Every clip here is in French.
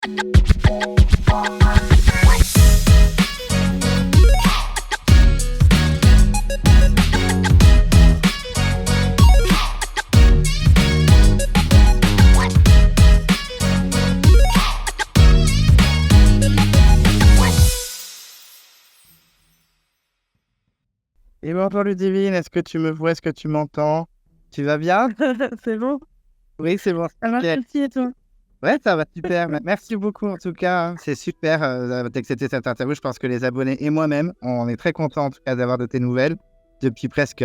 Et bonjour Ludivine, est-ce que tu me vois, est-ce que tu m'entends? Tu vas bien? C'est bon? Oui, c'est bon. Ça va, Ok. merci et toi? Ouais, ça va super. Merci beaucoup en tout cas. C'est super d'accepter cette interview. Je pense que les abonnés et moi-même, on est très contents en tout cas d'avoir de tes nouvelles depuis presque 7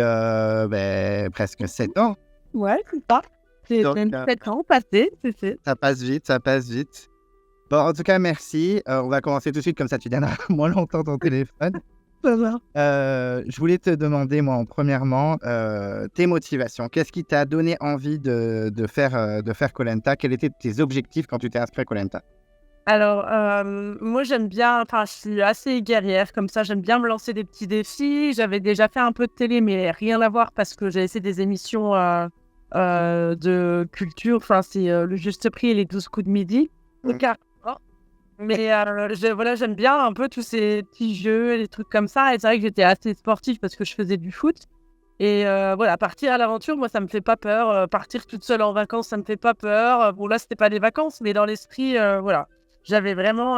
ans. Ouais, c'est ça. C'est Donc, même 7 ans passés, c'est. ça passe vite, ça passe vite. Bon, en tout cas, merci. On va commencer tout de suite, comme ça tu tiendras moins longtemps ton téléphone. Ça va. Je voulais te demander, moi, premièrement, tes motivations. Qu'est-ce qui t'a donné envie de faire koh Lanta? Quels étaient tes objectifs quand tu t'es inscrit à koh Lanta? Alors, moi, j'aime bien, enfin, je suis assez guerrière, comme ça, j'aime bien me lancer des petits défis. J'avais déjà fait un peu de télé, mais rien à voir parce que j'ai essayé des émissions de culture. Enfin, c'est Le Juste Prix et les 12 coups de midi. Donc, mais voilà, j'aime bien un peu tous ces petits jeux, des trucs comme ça. Et c'est vrai que j'étais assez sportive parce que je faisais du foot. Et voilà, partir à l'aventure, moi, ça me fait pas peur. Partir toute seule en vacances, ça me fait pas peur. Bon, là, c'était pas des vacances, mais dans l'esprit, voilà. J'avais vraiment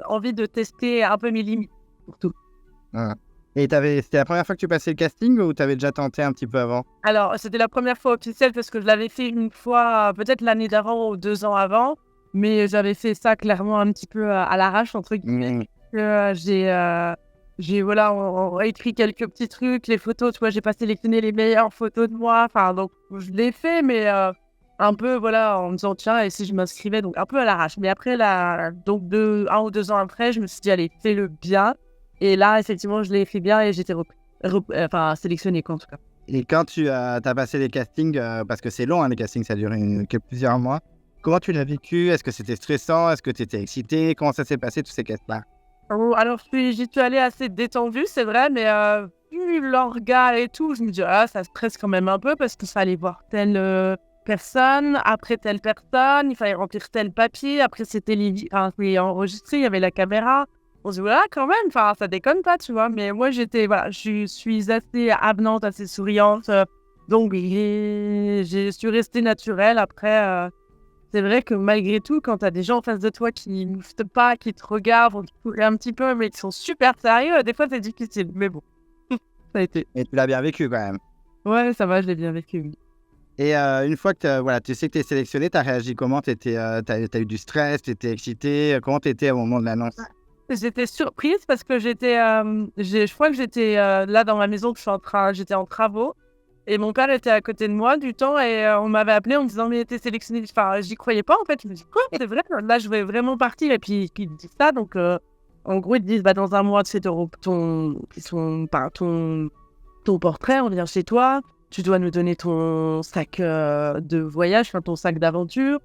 envie de tester un peu mes limites, pour tout. Ah. Et c'était la première fois que tu passais le casting ou tu avais déjà tenté un petit peu avant? Alors, c'était la première fois officielle parce que je l'avais fait une fois, peut-être l'année d'avant ou 2 ans avant. Mais j'avais fait ça clairement un petit peu à l'arrache, entre guillemets. J'ai voilà, on écrit quelques petits trucs, les photos, tu vois, j'ai pas sélectionné les meilleures photos de moi. Enfin, donc, je l'ai fait, mais un peu, voilà, en me disant, tiens, et si je m'inscrivais, donc un peu à l'arrache. Mais après, donc 1 ou 2 ans après, je me suis dit, allez, fais-le bien. Et là, effectivement, je l'ai fait bien et j'étais sélectionnée, quoi, en tout cas. Et quand tu as passé les castings, parce que c'est long, hein, les castings, ça dure plusieurs mois, comment tu l'as vécu? Est-ce que c'était stressant? Est-ce que tu étais excité? Comment ça s'est passé, tous ces casts-là? Alors, j'y suis allée assez détendue, c'est vrai, mais vu l'orga et tout, je me dis, ah, ça stresse quand même un peu parce qu'il fallait voir telle personne, après telle personne, il fallait remplir tel papier, après c'était enregistré, il y avait la caméra. On se dit, voilà, quand même, enfin, ça déconne pas, tu vois. Mais moi, voilà, je suis assez avenante, assez souriante, donc je suis restée naturelle. Après, c'est vrai que malgré tout, quand tu as des gens en face de toi qui ne te pas, qui te regardent, vont te courir un petit peu, mais qui sont super sérieux, des fois c'est difficile. Mais bon, ça a été. Et tu l'as bien vécu quand même. Ouais, ça va, je l'ai bien vécu. Oui. Et une fois que voilà, tu sais que tu es sélectionné, tu as réagi comment? T'as eu du stress, tu étais excité? Comment tu étais au moment de l'annonce? J'étais surprise parce que je crois que j'étais là dans ma maison, que j'étais en travaux. Et mon père était à côté de moi du temps et on m'avait appelé en me disant mais t'es sélectionné. Enfin, j'y croyais pas en fait. Je me dis quoi, c'est vrai, là je vais vraiment partir. Et puis ils disent ça, donc en gros ils te disent bah dans un mois tu fais ton portrait, on vient chez toi, tu dois nous donner ton sac de voyage, enfin ton sac d'aventure,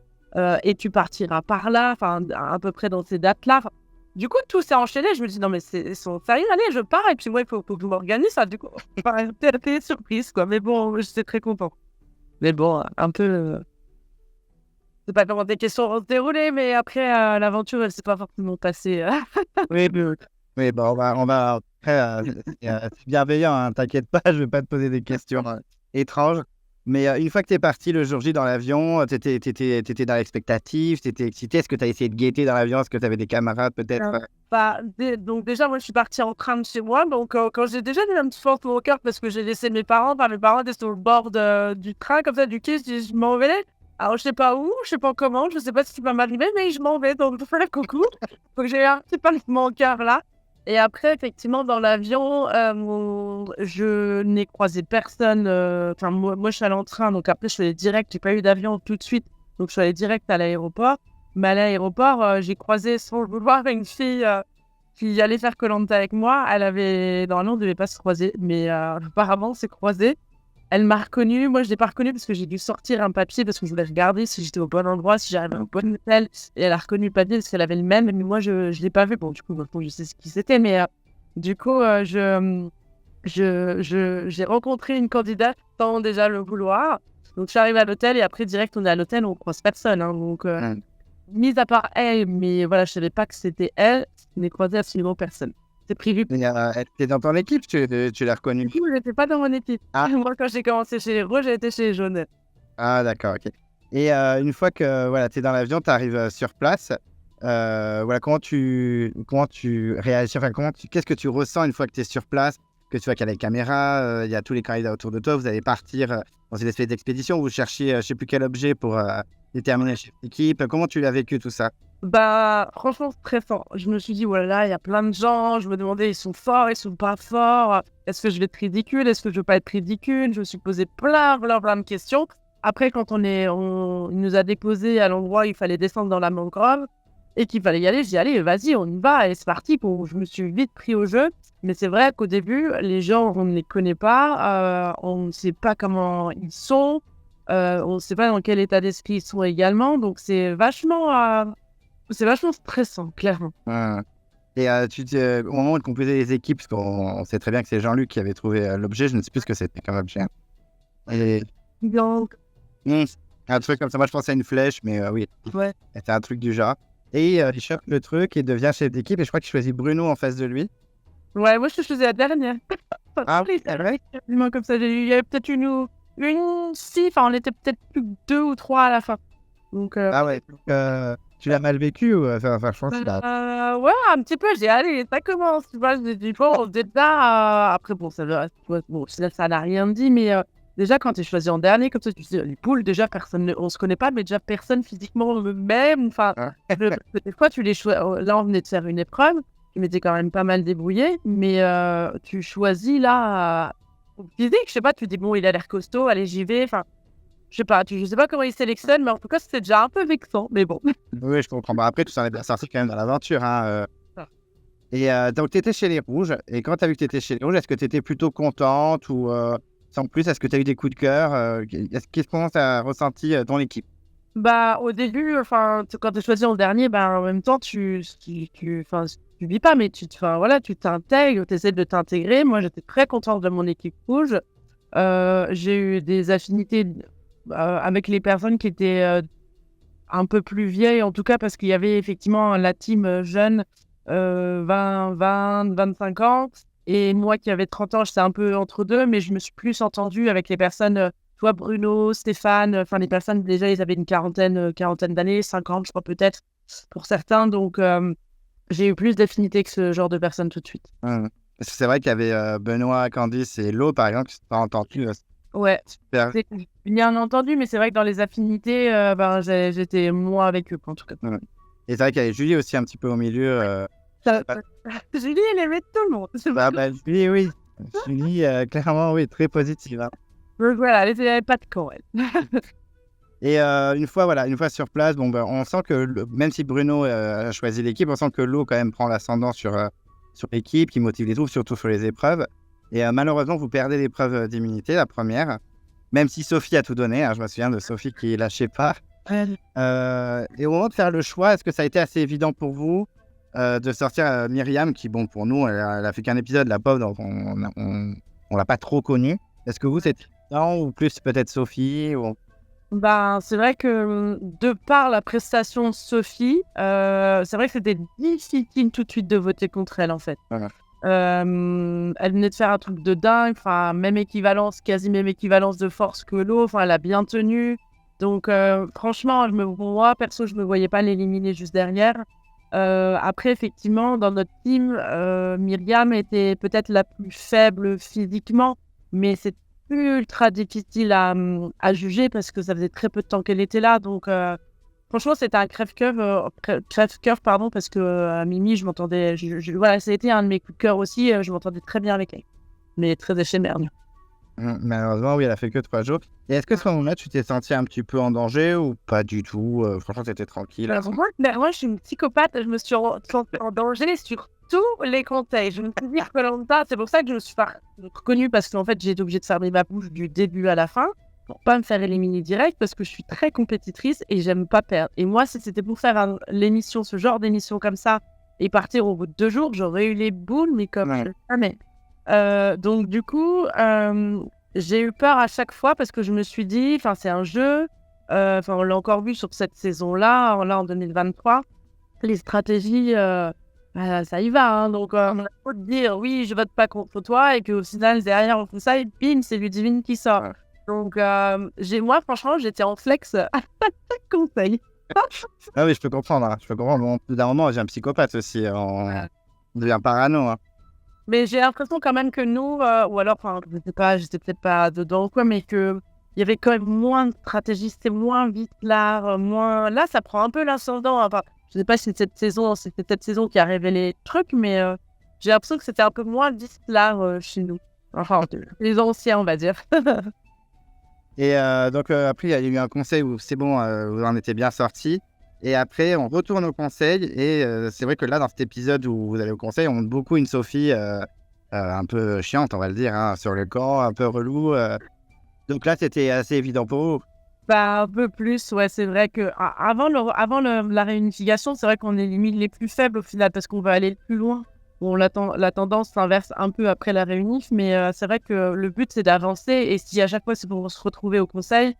et tu partiras par là, enfin à peu près dans ces dates-là. Enfin, du coup, tout s'est enchaîné. Je me dis, non, mais ils sont sérieux, allez, je pars. Et puis, moi, il faut que je m'organise. Ça, du coup, j'étais surprise, quoi. Mais bon, j'étais très content. Mais bon, un peu. Je sais pas comment tes questions vont se dérouler, mais après, l'aventure, elle s'est pas forcément passée. Oui, oui, bah, après, c'est bienveillant, hein, t'inquiète pas, je vais pas te poser des questions étranges. Mais une fois que t'es parti le jour J dans l'avion, t'étais dans l'expectative, t'étais excité. Est-ce que t'as essayé de guetter dans l'avion? Est-ce que t'avais des camarades peut-être? Donc déjà, moi, je suis partie en train de chez moi. Donc, quand j'ai déjà eu un petit fort au cœur parce que j'ai laissé mes parents, mes parents étaient sur le bord du train, comme ça, du quai, je m'en vais. Alors, je sais pas où, je sais pas comment, je sais pas ce qui va m'arriver, mais je m'en vais. Donc, coucou. Donc, j'ai eu un petit pincement au cœur là. Et après, effectivement, dans l'avion, je n'ai croisé personne. Enfin, moi, je suis allée en train, donc après, je suis allée direct. J'ai pas eu d'avion tout de suite, donc je suis allée direct à l'aéroport. Mais à l'aéroport, j'ai croisé sans le vouloir une fille qui allait faire koh Lanta avec moi. Normalement, on ne devait pas se croiser, mais apparemment, on s'est croisés. Elle m'a reconnue. Moi, je ne l'ai pas reconnue parce que j'ai dû sortir un papier parce que je voulais regarder si j'étais au bon endroit, si j'arrivais au bon hôtel. Et elle a reconnu le papier parce qu'elle avait le même. Mais moi, je ne l'ai pas vu. Bon, du coup, maintenant, je sais ce qui c'était. Mais du coup, j'ai rencontré une candidate sans déjà le vouloir. Donc, je suis arrivée à l'hôtel et après, direct, on est à l'hôtel, on ne croise personne. Hein, donc, mis à part elle, mais voilà, je savais pas que c'était elle, je n'ai croisé absolument personne. C'est prévu. Elle était dans ton équipe, tu l'as reconnue. Du coup, j'étais pas dans mon équipe. Ah. Moi, quand j'ai commencé chez les rouges, j'ai été chez les jaunes. Ah, d'accord, ok. Et une fois que voilà, tu es dans l'avion, tu arrives sur place, voilà, comment tu réagis, enfin, qu'est-ce que tu ressens une fois que tu es sur place, que tu vois qu'il y a les caméras, il y a tous les candidats autour de toi, vous allez partir dans une espèce d'expédition, vous cherchiez je sais plus quel objet pour déterminer le chef d'équipe, comment tu l'as vécu tout ça? Bah, franchement, très fort. Je me suis dit, voilà, il y a plein de gens. Je me demandais, ils sont forts, ils sont pas forts. Est-ce que je vais être ridicule? Est-ce que je veux pas être ridicule? Je me suis posé plein de questions. Après, quand il nous a déposés à l'endroit où il fallait descendre dans la mangrove et qu'il fallait y aller, j'ai dit, allez, vas-y, on y va et c'est parti. Bon, je me suis vite pris au jeu. Mais c'est vrai qu'au début, les gens, on ne les connaît pas. On ne sait pas comment ils sont. On ne sait pas dans quel état d'esprit ils sont également. Donc, c'est vachement stressant, clairement. Et au moment où tu composais les équipes, parce qu'on sait très bien que c'est Jean-Luc qui avait trouvé l'objet, je ne sais plus ce que c'était comme objet. Et... Donc, un truc comme ça, moi je pensais à une flèche, mais oui, ouais. c'était un truc du genre. Et il chope le truc et devient chef d'équipe, et je crois qu'il choisit Bruno en face de lui. Ouais, moi je faisais la dernière. Ah oui, c'est vrai. Comme ça, il y avait peut-être une si, enfin on était peut-être plus que 2 ou 3 à la fin. Donc, ah ouais, tu l'as mal vécu ou enfin, je pense qu'il a... ouais, un petit peu, j'ai allé, ça commence, tu vois, je dis, bon, déjà, après, bon, ça n'a rien dit, mais déjà, quand tu es choisi en dernier, comme ça, tu dis, les poules, déjà, on se connaît pas, mais déjà, personne physiquement même, enfin, des fois, tu les choisis, là, on venait de faire une épreuve, je m'étais quand même pas mal débrouillée, mais tu choisis, là, physique, je sais pas, tu dis, bon, il a l'air costaud, allez, j'y vais, enfin, je sais pas comment ils sélectionnent, mais en tout cas, c'était déjà un peu vexant, mais bon. Oui, je comprends. Après, tu s'en es bien sorti quand même dans l'aventure. Hein. Ah. Et donc, tu étais chez les Rouges. Et quand tu as vu que tu étais chez les Rouges, est-ce que tu étais plutôt contente ou sans plus, est-ce que tu as eu des coups de cœur comment tu as ressenti ton équipe? Bah, au début, enfin, quand tu es choisi en dernier, bah, en même temps, tu vis pas, mais voilà, tu t'intègres, tu essaies de t'intégrer. Moi, j'étais très contente de mon équipe rouge. J'ai eu des affinités avec les personnes qui étaient un peu plus vieilles, en tout cas, parce qu'il y avait effectivement la team jeune, 25 ans, et moi qui avais 30 ans, j'étais un peu entre deux, mais je me suis plus entendue avec les personnes, toi, Bruno, Stéphane, enfin, les personnes, déjà, ils avaient une quarantaine d'années, 50, je crois, peut-être, pour certains, donc j'ai eu plus d'affinité que ce genre de personnes tout de suite. Parce que c'est vrai qu'il y avait Benoît, Candice et Lo, par exemple, qui ne sont pas entendus. Ouais, Super. bien entendu, mais c'est vrai que dans les affinités, j'étais moins avec eux, en tout cas. Ouais. Et c'est vrai qu'il y avait Julie aussi un petit peu au milieu. Julie, elle aimait tout le monde. Julie, oui. Julie, clairement, oui, très positive. Hein. Donc voilà, elle n'avait pas de camp, elle. Et une fois sur place, bon, on sent que même si Bruno a choisi l'équipe, on sent que Lo quand même prend l'ascendant sur l'équipe, qui motive les troupes, surtout sur les épreuves. Et malheureusement, vous perdez l'épreuve d'immunité, la première, même si Sophie a tout donné. Hein, je me souviens de Sophie qui lâchait pas. Et au moment de faire le choix, est-ce que ça a été assez évident pour vous de sortir Myriam, qui, bon, pour nous, elle a fait qu'un épisode, la pauvre, donc on l'a pas trop connue. Est-ce que vous, c'était évident, ou plus peut-être Sophie ou... Ben, c'est vrai que de par la prestation de Sophie, c'est vrai que c'était difficile tout de suite de voter contre elle, en fait. Voilà. Elle venait de faire un truc de dingue, enfin, quasi même équivalence de force que Lo, enfin, elle a bien tenu. Donc, franchement, moi, perso, je me voyais pas l'éliminer juste derrière. Après, effectivement, dans notre team, Myriam était peut-être la plus faible physiquement, mais c'est ultra difficile à juger parce que ça faisait très peu de temps qu'elle était là. Donc, franchement, c'était un crève-cœur, parce que Mimi, je m'entendais... voilà, ça a été un de mes coups de cœur aussi. Je m'entendais très bien avec elle, mais très éphémère. Malheureusement, oui, elle a fait que 3 jours. Et est-ce que à ce moment-là, tu t'es senti un petit peu en danger ou pas du tout? Franchement, t'étais tranquille. Moi, je suis une psychopathe. Je me suis sentie en danger sur tous les conseils. Je me suis dit Koh-Lanta, c'est pour ça que je me suis reconnue, parce qu'en fait, j'ai été obligée de fermer ma bouche du début à la fin pour pas me faire éliminer direct, parce que je suis très compétitrice et j'aime pas perdre. Et moi, si c'était pour faire l'émission, ce genre d'émission comme ça, et partir au bout de 2 jours, j'aurais eu les boules, mais comme jamais. Donc du coup, j'ai eu peur à chaque fois parce que je me suis dit, enfin c'est un jeu, Enfin, on l'a encore vu sur cette saison-là, là en 2023. Les stratégies, ça y va. Hein. Donc, on a beau te dire, oui, je vote pas contre toi, et qu'au final, derrière, on fait ça, et bim, c'est Ludivine qui sort. Ouais. Donc, moi, franchement, j'étais en flex à chaque conseil. Ah oui, je peux comprendre. Hein. Je peux comprendre. Bon, au bout d'un moment, j'ai un psychopathe aussi. On devient parano. Hein. Mais j'ai l'impression quand même que nous, ou alors, enfin, je sais pas, j'étais peut-être pas dedans ou quoi, mais que il y avait quand même moins de stratégie, c'était moins vite là, moins. Là, ça prend un peu l'ascendant. Enfin, je sais pas si c'était cette saison qui a révélé le truc, mais j'ai l'impression que c'était un peu moins vite là chez nous. Enfin, les anciens, on va dire. Et donc, après, il y a eu un conseil où c'est bon, vous en étiez bien sortis. Et après, on retourne au conseil. Et c'est vrai que là, dans cet épisode où vous allez au conseil, on montre beaucoup une Sophie un peu chiante, on va le dire, hein, sur le camp, un peu relou. Donc là, c'était assez évident pour vous. Bah, un peu plus, ouais, c'est vrai que la réunification, c'est vrai qu'on est limite les plus faibles au final parce qu'on va aller le plus loin. Bon, la tendance s'inverse un peu après la réunif, mais c'est vrai que le but, c'est d'avancer. Et si à chaque fois, c'est pour se retrouver au conseil,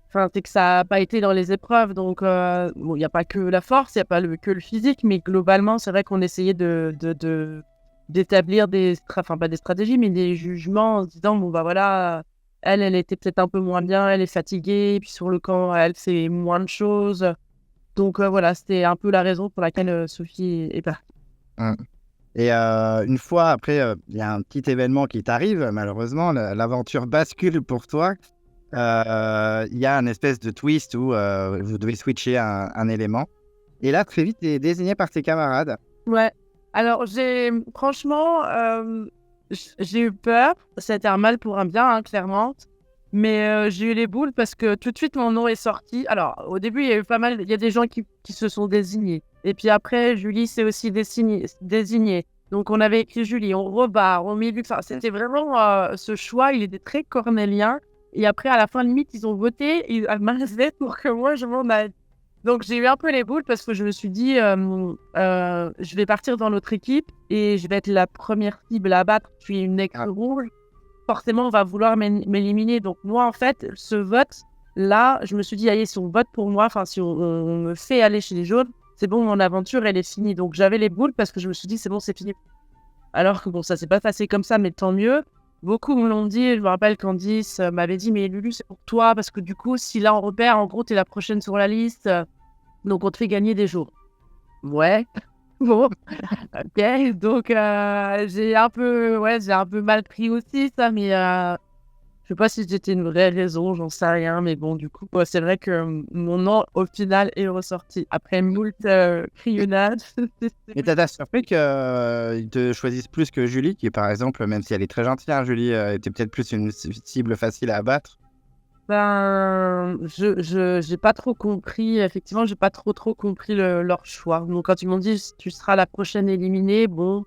enfin, c'est que ça n'a pas été dans les épreuves. Donc, bon, il n'y a pas que la force, il n'y a pas que le physique, mais globalement, c'est vrai qu'on essayait d'établir pas des stratégies, mais des jugements en se disant, bon, bah voilà, elle était peut-être un peu moins bien, elle est fatiguée, puis sur le camp, elle fait moins de choses. Donc, voilà, c'était un peu la raison pour laquelle Sophie est partie. Hein. Et une fois après, il y a un petit événement qui t'arrive, malheureusement, l'aventure bascule pour toi. Il y a une espèce de twist où vous devez switcher un élément. Et là, très vite, tu es désigné par tes camarades. Ouais. Alors, franchement, j'ai eu peur. C'était un mal pour un bien, hein, clairement. Mais j'ai eu les boules parce que tout de suite, mon nom est sorti. Alors, au début, il y a eu pas mal. Il y a des gens qui se sont désignés. Et puis après, Julie s'est aussi désignée. Donc, on avait écrit Julie, on rebat, on met Luc. Enfin, c'était vraiment ce choix. Il était très cornélien. Et après, à la fin, limite, ils ont voté à main levée pour que moi, je m'en aille. Donc, j'ai eu un peu les boules parce que je me suis dit, je vais partir dans l'autre équipe et je vais être la première cible à battre. Je suis une ex-rouge. Forcément, on va vouloir m'éliminer. Donc, moi, en fait, ce vote-là, je me suis dit, allez, si on vote pour moi, enfin, si on me fait aller chez les jaunes, c'est bon, mon aventure, elle est finie. Donc, j'avais les boules parce que je me suis dit, c'est bon, c'est fini. Alors que bon, ça s'est pas passé comme ça, mais tant mieux. Beaucoup me l'ont dit. Je me rappelle Candice m'avait dit, mais Lulu, c'est pour toi parce que du coup, si là on repère, en gros, t'es la prochaine sur la liste. Donc, on te fait gagner des jours. Ouais. Bon. Ok. Donc, j'ai un peu mal pris aussi ça, mais je sais pas si c'était une vraie raison, j'en sais rien. Mais bon, du coup, c'est vrai que mon nom, au final, est ressorti. Après moult crayonnades. Et t'as surpris qu'ils te choisissent plus que Julie, qui, par exemple, même si elle est très gentille, hein, Julie était peut-être plus une cible facile à abattre. Ben, j'ai pas trop compris. Effectivement, j'ai pas trop compris leur choix. Donc, quand ils m'ont dit tu seras la prochaine éliminée, bon,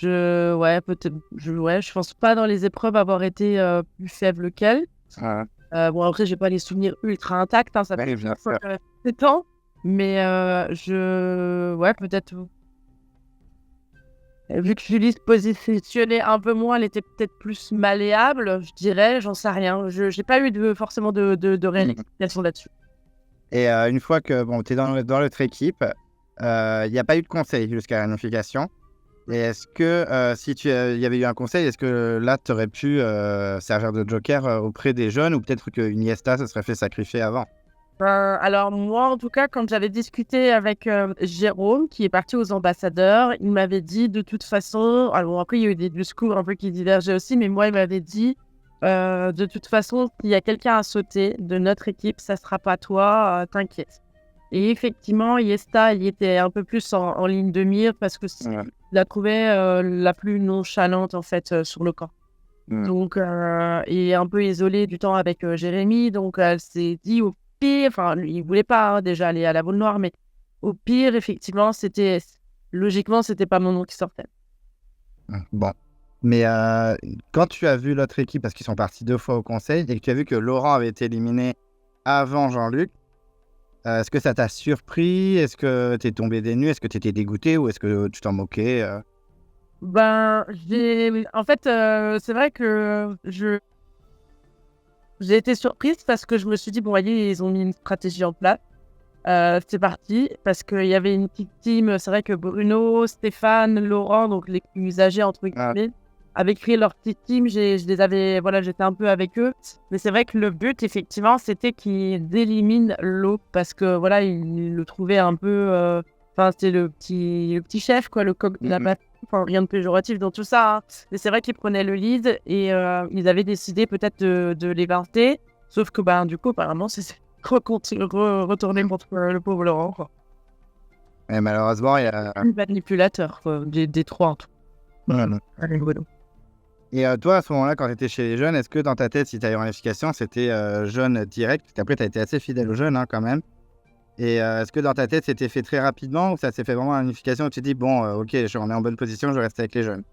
peut-être, je pense pas dans les épreuves avoir été plus faible qu'elle. Ah, Bon, après, j'ai pas les souvenirs ultra intacts, hein, ça ouais, fait bien sûr. 7 ans, mais peut-être. Vu que Julie se positionnait un peu moins, elle était peut-être plus malléable, je dirais, j'en sais rien. Je n'ai pas eu forcément de réelle explication là-dessus. Et une fois que bon, tu es dans l'autre équipe, il n'y a pas eu de conseil jusqu'à la notification. Et est-ce que si il y avait eu un conseil, est-ce que là, tu aurais pu servir de joker auprès des jeunes ou peut-être que Iniesta se serait fait sacrifier avant? Alors moi, en tout cas, quand j'avais discuté avec Jérôme, qui est parti aux ambassadeurs, il m'avait dit de toute façon, alors après il y a eu des discours un peu qui divergeaient aussi, mais moi il m'avait dit de toute façon, s'il y a quelqu'un à sauter de notre équipe, ça sera pas toi, t'inquiète. Et effectivement, Iniesta, il était un peu plus en ligne de mire parce que Ouais. il la trouvait la plus nonchalante en fait sur le camp. Donc, et un peu isolée du temps avec Jérémy, donc elle s'est dit au pire, enfin, lui, il voulait pas déjà aller à la boule noire, mais au pire, effectivement, logiquement, c'était pas mon nom qui sortait. Bon. Mais quand tu as vu l'autre équipe, parce qu'ils sont partis 2 fois au conseil, et que tu as vu que Laurent avait été éliminé avant Jean-Luc, est-ce que ça t'a surpris? Est-ce que tu es tombé des nues? Est-ce que tu étais dégoûté ou est-ce que tu t'en moquais? Ben, en fait, c'est vrai que j'ai été surprise parce que je me suis dit, bon, voyez, ils ont mis une stratégie en place. C'est parti, parce qu'il y avait une petite team. C'est vrai que Bruno, Stéphane, Laurent, donc les plus âgés, entre guillemets, avaient créé leur petite team. Je les avais, voilà, j'étais un peu avec eux. Mais c'est vrai que le but, effectivement, c'était qu'ils éliminent l'eau, parce que voilà, ils le trouvaient un peu. Enfin, c'était le petit chef, quoi, le coq de la bataille. Enfin, rien de péjoratif dans tout ça. Hein. Mais c'est vrai qu'ils prenaient le lead et ils avaient décidé peut-être de l'évincer. Sauf que, du coup, apparemment, c'est retourner contre le pauvre Laurent, quoi. Et malheureusement, il y a. Manipulateur, quoi, des trois en tout. Voilà. Et toi, à ce moment-là, quand tu étais chez les jeunes, est-ce que dans ta tête, si tu as eu une notification, c'était jeune direct? Parce qu'après, tu as été assez fidèle aux jeunes, hein, quand même. Et est-ce que dans ta tête, c'était fait très rapidement ou ça s'est fait vraiment à une notification où tu te dis, bon, ok, on est en bonne position, je reste avec les jeunes?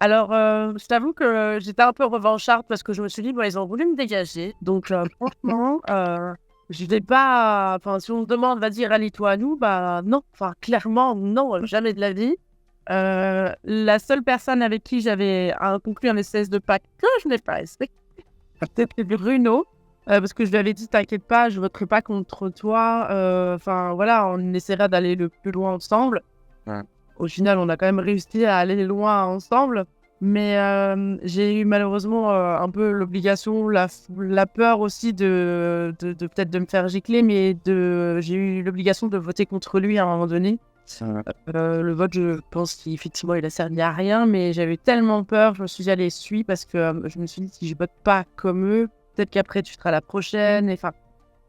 Alors, je t'avoue que j'étais un peu revancharde parce que je me suis dit, bon, ils ont voulu me dégager. Donc, franchement, je vais pas. Enfin, si on me demande, vas-y, rallie-toi à nous, non. Enfin, clairement, non, jamais de la vie. La seule personne avec qui j'avais conclu un espèce de pacte que je n'ai pas respecté, c'était Bruno. Parce que je lui avais dit, t'inquiète pas, je ne voterai pas contre toi. Enfin, voilà, on essaiera d'aller le plus loin ensemble. Ouais. Au final, on a quand même réussi à aller loin ensemble. Mais j'ai eu malheureusement un peu l'obligation, la peur aussi de peut-être de me faire gicler, mais j'ai eu l'obligation de voter contre lui à un moment donné. Le vote, je pense qu'effectivement, il a servi à rien, mais j'avais tellement peur, je me suis dit, allez, suis, parce que je me suis dit, si je vote pas comme eux, peut-être qu'après, tu seras la prochaine. Enfin,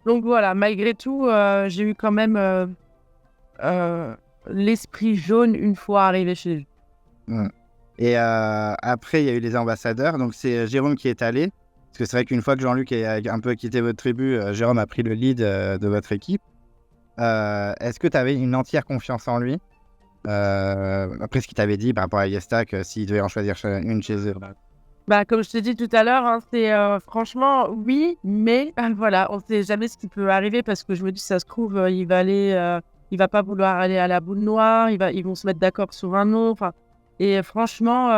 donc voilà, malgré tout, j'ai eu quand même l'esprit jaune une fois arrivé chez eux. Ouais. Et après, il y a eu les ambassadeurs. Donc, c'est Jérôme qui est allé. Parce que c'est vrai qu'une fois que Jean-Luc a un peu quitté votre tribu, Jérôme a pris le lead de votre équipe. Est-ce que tu avais une entière confiance en lui après ce qu'il t'avait dit par rapport à Yestac, s'il devait en choisir une chez eux? Comme je t'ai dit tout à l'heure, hein, c'est franchement oui, mais voilà, on sait jamais ce qui peut arriver parce que je me dis, ça se trouve, il va pas vouloir aller à la boule noire, ils vont se mettre d'accord sur un nom. Et franchement,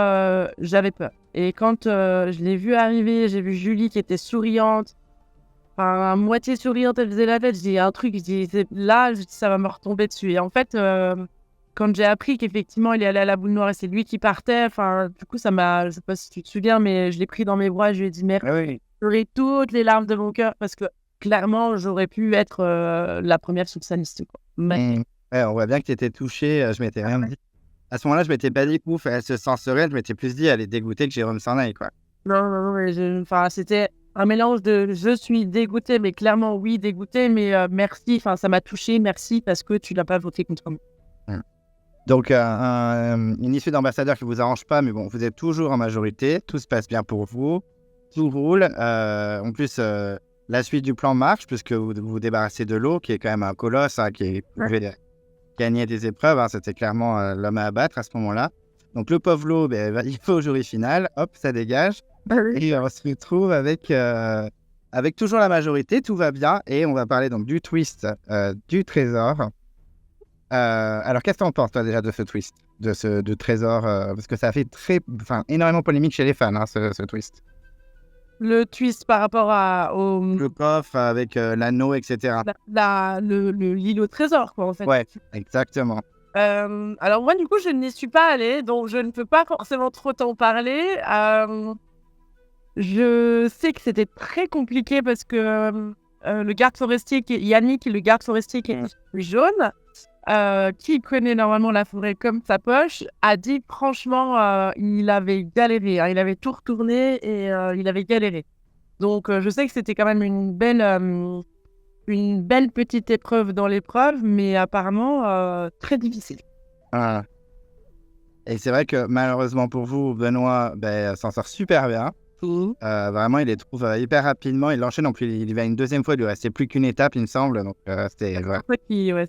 j'avais peur. Et quand je l'ai vu arriver, j'ai vu Julie qui était souriante, à moitié souriante, elle faisait la tête. Je dis un truc, je dis là, ça va me retomber dessus. Et en fait, quand j'ai appris qu'effectivement il est allé à la boule noire et c'est lui qui partait, du coup, ça m'a, je sais pas si tu te souviens, mais je l'ai pris dans mes bras, je lui ai dit merci. Oui. J'aurais toutes les larmes de mon cœur parce que clairement, j'aurais pu être la première sur sa liste, quoi. Ouais, on voit bien que tu étais touché. Je m'étais rien dit. À ce moment-là, je m'étais pas dit ouf, elle se sent sereine. Je m'étais plus dit, elle est dégoûtée que Jérôme s'en aille, quoi. Non, c'était un mélange de je suis dégoûtée, mais clairement oui, dégoûtée, mais merci, ça m'a touché, merci parce que tu l'as pas voté contre moi. Donc, une issue d'ambassadeur qui vous arrange pas, mais bon, vous êtes toujours en majorité, tout se passe bien pour vous, tout roule. En plus, la suite du plan marche puisque vous vous débarrassez de l'eau, qui est quand même un colosse, hein, qui pouvait gagner des épreuves. Hein, c'était clairement l'homme à abattre à ce moment-là. Donc, le pauvre l'eau, il faut au jury final, hop, ça dégage. Et on se retrouve avec toujours la majorité, tout va bien. Et on va parler donc du twist du trésor. Alors, qu'est-ce que tu en penses, toi, déjà, de ce twist, de trésor parce que ça a fait énormément polémique chez les fans, hein, ce twist. Le twist par rapport Le coffre avec l'anneau, etc. L'île au trésor, quoi, en fait. Ouais, exactement. Alors, moi, du coup, je n'y suis pas allée, donc je ne peux pas forcément trop t'en parler. Je sais que c'était très compliqué parce que le garde forestier, Yannick, le garde forestier qui est jaune, qui connaît normalement la forêt comme sa poche, a dit franchement, il avait galéré, hein, il avait tout retourné et il avait galéré. Donc, je sais que c'était quand même une belle petite épreuve dans l'épreuve, mais apparemment très difficile. Ah. Et c'est vrai que malheureusement pour vous, Benoît s'en sort super bien. Vraiment, il les trouve hyper rapidement. Il enchaîne, donc il va une deuxième fois. Il lui restait plus qu'une étape, il me semble. Donc, c'était.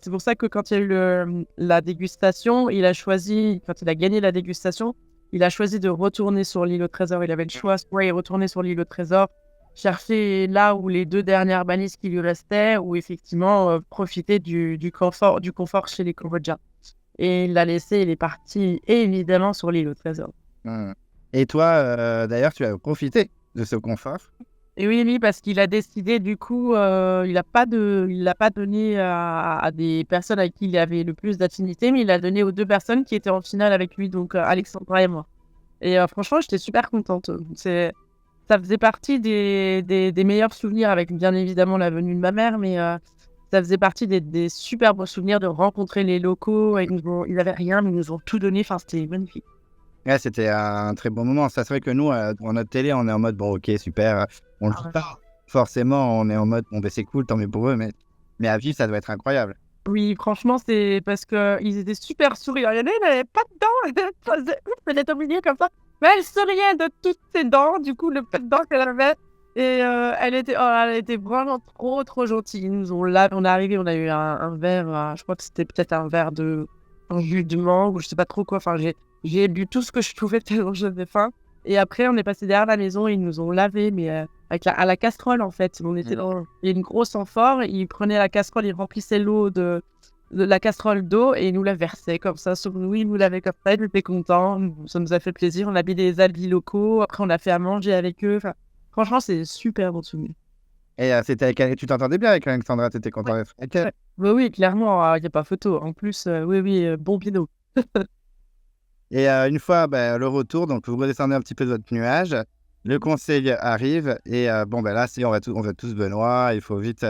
C'est pour ça que quand il y a eu la dégustation, quand il a gagné la dégustation, il a choisi de retourner sur l'île au trésor. Il avait le choix, soit il retournait sur l'île au trésor, chercher là où les 2 dernières balises qui lui restaient, ou effectivement profiter du confort chez les Cambodgiens. Et il l'a laissé, il est parti évidemment sur l'île au trésor. Et toi, d'ailleurs, tu as profité de ce confort Et oui, parce qu'il a décidé, du coup, il l'a pas donné à des personnes avec qui il avait le plus d'affinité, mais il a donné aux 2 personnes qui étaient en finale avec lui, donc Alexandra et moi. Et franchement, j'étais super contente. Ça faisait partie des meilleurs souvenirs, avec bien évidemment la venue de ma mère, mais ça faisait partie des super bons souvenirs de rencontrer les locaux. Et ils avaient rien, mais ils nous ont tout donné. Enfin, c'était magnifique. Ouais, c'était un très bon moment. Ça, c'est vrai que nous, dans notre télé, on est en mode, bon, ok, super, on le Ah vit ouais. pas. Forcément, on est en mode, bon, ben c'est cool, tant mieux pour eux, mais à vivre, ça doit être incroyable. Oui, franchement, c'est parce qu'ils étaient super souriants. Il y en a une, elle avait pas de dents, elle faisait ouf, elle était au milieu comme ça. Mais elle souriait de toutes ses dents, du coup, le peu de dents qu'elle avait. Et elle était vraiment trop, trop gentille. Ils nous ont lavé, on est arrivé, on a eu un verre, je crois que c'était peut-être un jus de mangue, ou je sais pas trop quoi. Enfin, j'ai bu tout ce que je pouvais tellement j'avais faim. Et après, on est passé derrière la maison et ils nous ont lavé, mais à la casserole, en fait. On était il y a une grosse amphore, ils prenaient la casserole, ils remplissaient l'eau de la casserole d'eau et ils nous la versaient comme ça sur nous. Ils nous l'avaient comme ça, ils étaient contents. Ça nous a fait plaisir. On a mis des habits locaux. Après, on a fait à manger avec eux. Enfin, franchement, c'est super bon souvenir. Et c'était tu t'entendais bien avec Alexandra, t'étais content d'être avec elle. Ouais. Oui, oui, clairement, il n'y a pas photo. En plus, oui, bon binôme. Et une fois le retour, donc vous redescendez un petit peu de votre nuage, le conseil arrive et bon, ben là, si on va tous Benoît, il faut vite.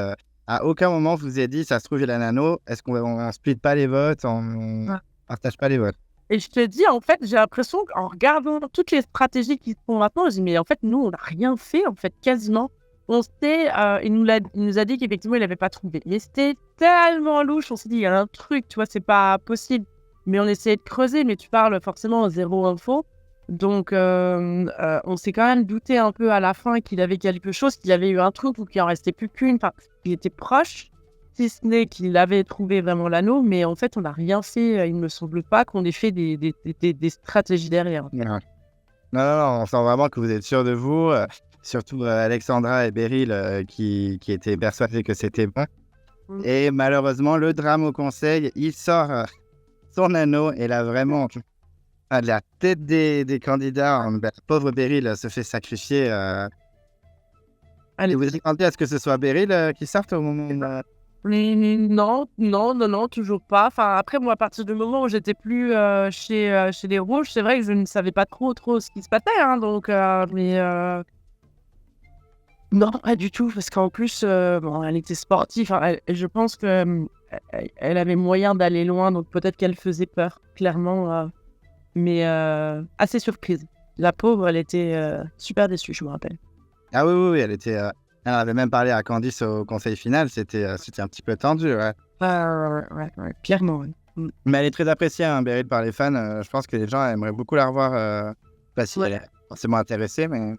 À aucun moment, vous vous êtes dit, ça se trouve, j'ai la nano, est-ce qu'on split pas les votes, on Ouais. partage pas les votes? Et je te dis, en fait, j'ai l'impression qu'en regardant toutes les stratégies qui se font maintenant, je dis, mais en fait, nous, on n'a rien fait, en fait, quasiment. Il nous a dit qu'effectivement, il n'avait pas trouvé. Mais c'était tellement louche, on s'est dit, il y a un truc, tu vois, c'est pas possible. Mais on essayait de creuser, mais tu parles forcément zéro info. Donc, on s'est quand même douté un peu à la fin qu'il avait quelque chose, qu'il avait eu un truc ou qu'il en restait plus qu'une. Enfin, il était proche, si ce n'est qu'il avait trouvé vraiment l'anneau, mais en fait, on n'a rien fait. Il ne me semble pas qu'on ait fait des stratégies derrière. Ouais. Non, non, non, on sent vraiment que vous êtes sûr de vous, surtout Alexandra et Beryl qui étaient persuadés que c'était bon. Et malheureusement, le drame au conseil, il sort son anneau et là, vraiment, à la tête des candidats, la pauvre Beryl se fait sacrifier. Et Allez. vous attendez à ce que ce soit Beryl qui sorte au moment où... Non, toujours pas. Enfin, après, moi, à partir du moment où j'étais plus chez les Rouges, c'est vrai que je ne savais pas trop ce qui se passait. Hein, donc, non, pas du tout. Parce qu'en plus, bon, elle était sportive. Hein, je pense que elle avait moyen d'aller loin. Donc, peut-être qu'elle faisait peur, clairement. Mais assez surprise. La pauvre, elle était super déçue, je me rappelle. Ah oui, oui, oui, elle avait même parlé à Candice au conseil final, c'était un petit peu tendu, ouais. Ouais, clairement. Ouais. Mais elle est très appréciée, hein, Beryl, par les fans. Je pense que les gens aimeraient beaucoup la revoir. Pas si Ouais. elle est forcément intéressée, mais...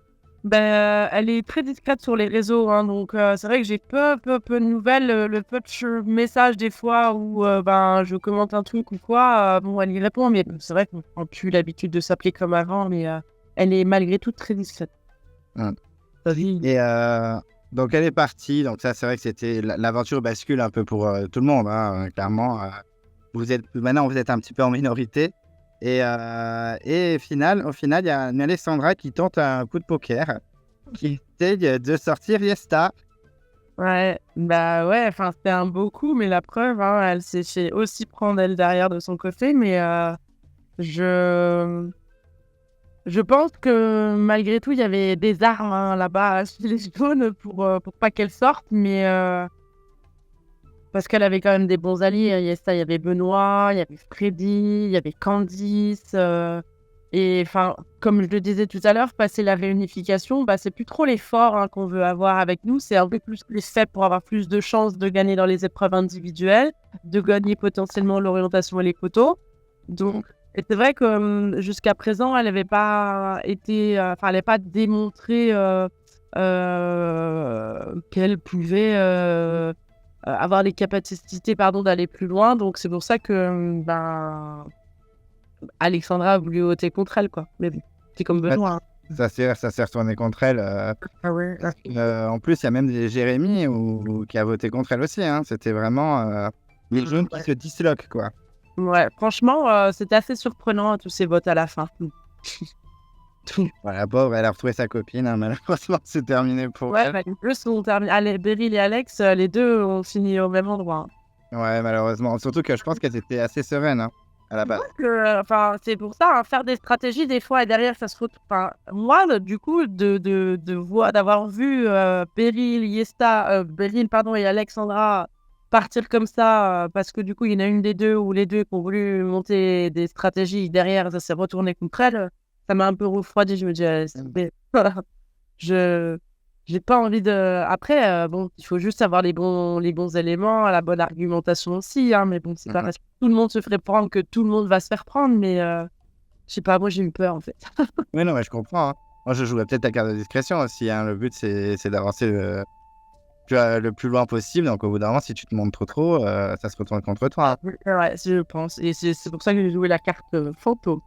Elle est très discrète sur les réseaux, hein, donc c'est vrai que j'ai peu de nouvelles. Le peu de messages des fois où je commente un truc ou quoi, bon, elle y répond, mais c'est vrai qu'on n'a plus l'habitude de s'appeler comme avant, mais elle est malgré tout très discrète. Ouais. Vas-y. Et donc elle est partie, donc ça c'est vrai que c'était l'aventure bascule un peu pour tout le monde, hein, clairement. Maintenant vous êtes un petit peu en minorité. Et au final, il y a une Alexandra qui tente un coup de poker, qui essaye de sortir Yesta. Ouais, ouais, enfin c'était un beau coup, mais la preuve, hein, elle s'est fait aussi prendre elle derrière de son côté, mais je pense que malgré tout, il y avait des armes hein, là-bas chez les jaunes pour pas qu'elle sorte, mais parce qu'elle avait quand même des bons alliés. Hein. Il y avait Benoît, il y avait Freddy, il y avait Candice. Et enfin, comme je le disais tout à l'heure, passer la réunification, c'est plus trop l'effort hein, qu'on veut avoir avec nous. C'est un peu plus les faits pour avoir plus de chances de gagner dans les épreuves individuelles, de gagner potentiellement l'orientation et les photos. Donc, et c'est vrai que jusqu'à présent, elle n'avait pas été, elle n'avait pas démontré qu'elle pouvait avoir les capacités d'aller plus loin. Donc, c'est pour ça que Alexandra a voulu voter contre elle, quoi. Mais bon, c'est comme Benoît. Hein. Ça s'est retourné contre elle. Ah ouais. En plus, il y a même Jérémy qui a voté contre elle aussi. Hein. C'était vraiment les jaunes qui se disloquent, quoi. Ouais, franchement, c'était assez surprenant tous ces votes à la fin. Voilà, la pauvre, elle a retrouvé sa copine, hein, malheureusement, c'est terminé pour Ouais, elle. bah, les deux sont terminés. Beryl et Alex, les deux ont fini au même endroit. Ouais, malheureusement. Surtout que je pense qu'elles étaient assez sereines, hein, à la base. Enfin, c'est pour ça, hein, faire des stratégies des fois et derrière ça se retrouve. Enfin, moi, du coup, d'avoir vu Beryl, pardon, et Alexandra partir comme ça, parce que du coup, il y en a une des deux ou les deux qui ont voulu monter des stratégies derrière, ça s'est retourné contre elle. Ça m'a un peu refroidi. Je me dis, je j'ai pas envie de. Après, bon, il faut juste avoir les bons éléments, la bonne argumentation aussi, hein, mais bon, c'est pas parce que tout le monde se ferait prendre que tout le monde va se faire prendre, mais je sais pas, moi j'ai eu peur en fait. Oui, non, mais je comprends, hein. Moi, je jouerais peut-être la carte de discrétion aussi, hein. Le but, c'est d'avancer le plus loin possible. Donc, au bout d'un moment, si tu te montres trop, ça se retourne contre toi, hein. Ouais, je pense. Et c'est pour ça que j'ai joué la carte fantôme.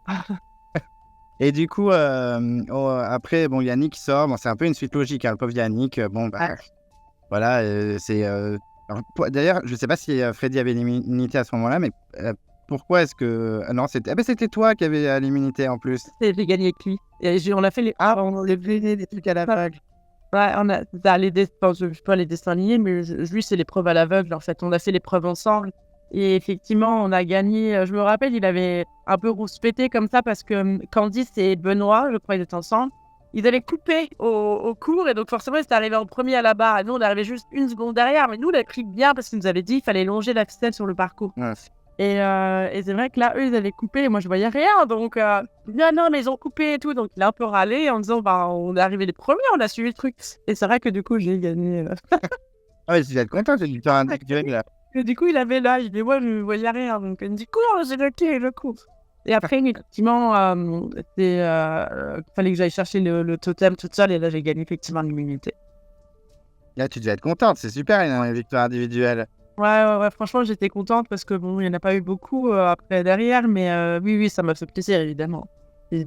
Et du coup, après, bon, Yannick sort. Bon, c'est un peu une suite logique, hein. Le pauvre Yannick, bon, bah, voilà, c'est. D'ailleurs, je sais pas si Freddy avait l'immunité à ce moment-là, mais pourquoi est-ce que. Non, c'était toi qui avais l'immunité en plus. J'ai gagné avec lui. Et on a fait les. On a fait des trucs à l'aveugle. Ouais, on a je sais pas les dessins liés, mais lui, c'est l'épreuve à l'aveugle. En fait, on a fait l'épreuve ensemble. Et effectivement, on a gagné. Je me rappelle, il avait un peu rouspété comme ça parce que Candice et Benoît, je crois, ils étaient ensemble. Ils allaient couper au cours et donc forcément, ils étaient arrivés en premier à la barre. Et nous, on est arrivés juste une seconde derrière. Mais nous, on a pris bien parce qu'ils nous avaient dit qu'il fallait longer la ficelle sur le parcours. Ouais. Et c'est vrai que là, eux, ils avaient coupé et moi, je voyais rien. Donc, non, mais ils ont coupé et tout. Donc, il a un peu râlé en disant, bah, on est arrivé les premiers, on a suivi le truc. Et c'est vrai que du coup, j'ai gagné. Ah, mais tu vas être content, c'est du temps individuel, là. Et du coup, il avait l'âge, mais moi, je ne voyais rien. Donc, il me dit, cours, j'ai le quai, je cours. Et après, effectivement, il fallait que j'aille chercher le totem toute seule. Et là, j'ai gagné effectivement l'immunité. Là, tu devais être contente, c'est super, une victoire individuelle. Ouais, franchement, j'étais contente parce que bon, il n'y en a pas eu beaucoup après derrière. Mais oui, ça m'a fait plaisir, évidemment. Et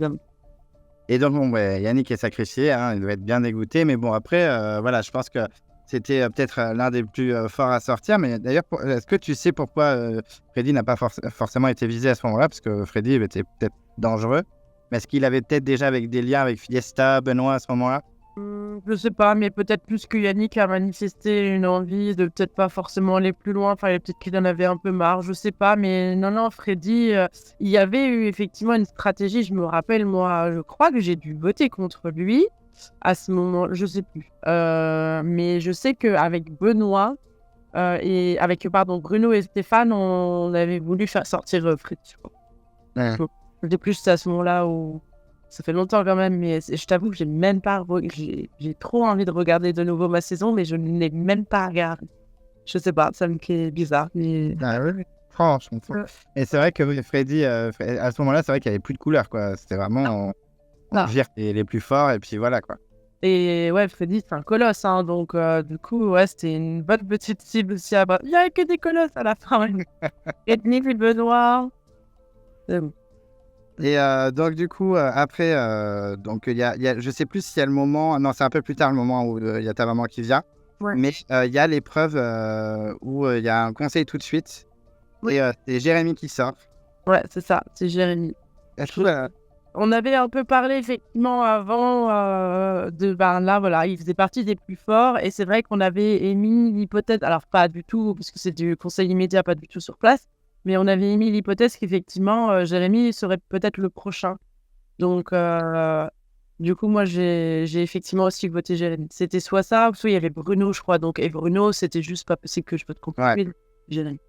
donc, bon, ouais, Yannick est sacrifié, hein, il doit être bien dégoûté. Mais bon, après, voilà, je pense que c'était peut-être l'un des plus forts à sortir. Mais d'ailleurs, est-ce que tu sais pourquoi Freddy n'a pas forcément été visé à ce moment-là? Parce que Freddy était peut-être dangereux. Mais est-ce qu'il avait peut-être déjà avec des liens avec Fiesta, Benoît à ce moment-là? Je sais pas, mais peut-être plus que Yannick a manifesté une envie de peut-être pas forcément aller plus loin. Enfin, peut-être qu'il en avait un peu marre, je sais pas. Mais non, Freddy, il y avait eu effectivement une stratégie. Je me rappelle, moi, je crois que j'ai dû voter contre lui à ce moment, je sais plus. Mais je sais qu'avec Benoît et avec, Bruno et Stéphane, on avait voulu faire sortir Freddy. Ouais. C'était plus à ce moment-là où. Ça fait longtemps quand même, mais je t'avoue que j'ai même pas. J'ai trop envie de regarder de nouveau ma saison, mais je ne l'ai même pas regardé. Je sais pas, ça me fait bizarre. Mais... Ah oui, franchement. Et c'est vrai que oui, Freddy, à ce moment-là, c'est vrai qu'il n'y avait plus de couleurs, quoi. C'était vraiment. On vire les plus forts, et puis voilà, quoi. Et ouais, Freddy, c'est un colosse, hein, donc du coup, ouais, c'était une bonne petite cible aussi à battre. Il n'y avait que des colosses à la fin. Edney puis Benoît. C'est bon. Et donc, du coup, après, donc, je sais plus s'il y a le moment. Non, c'est un peu plus tard le moment où il y a ta maman qui vient. Ouais. Mais il y a l'épreuve où il y a un conseil tout de suite. Oui. Et c'est Jérémy qui sort. Ouais, c'est ça, c'est Jérémy. On avait un peu parlé effectivement avant là, voilà, il faisait partie des plus forts et c'est vrai qu'on avait émis l'hypothèse, alors pas du tout, parce que c'est du conseil immédiat, pas du tout sur place, mais on avait émis l'hypothèse qu'effectivement Jérémy serait peut-être le prochain. Donc, du coup, moi, j'ai effectivement aussi voté Jérémy. C'était soit ça, soit il y avait Bruno, je crois. Donc, et Bruno, c'était juste pas possible que je vote contre lui. Jérémy.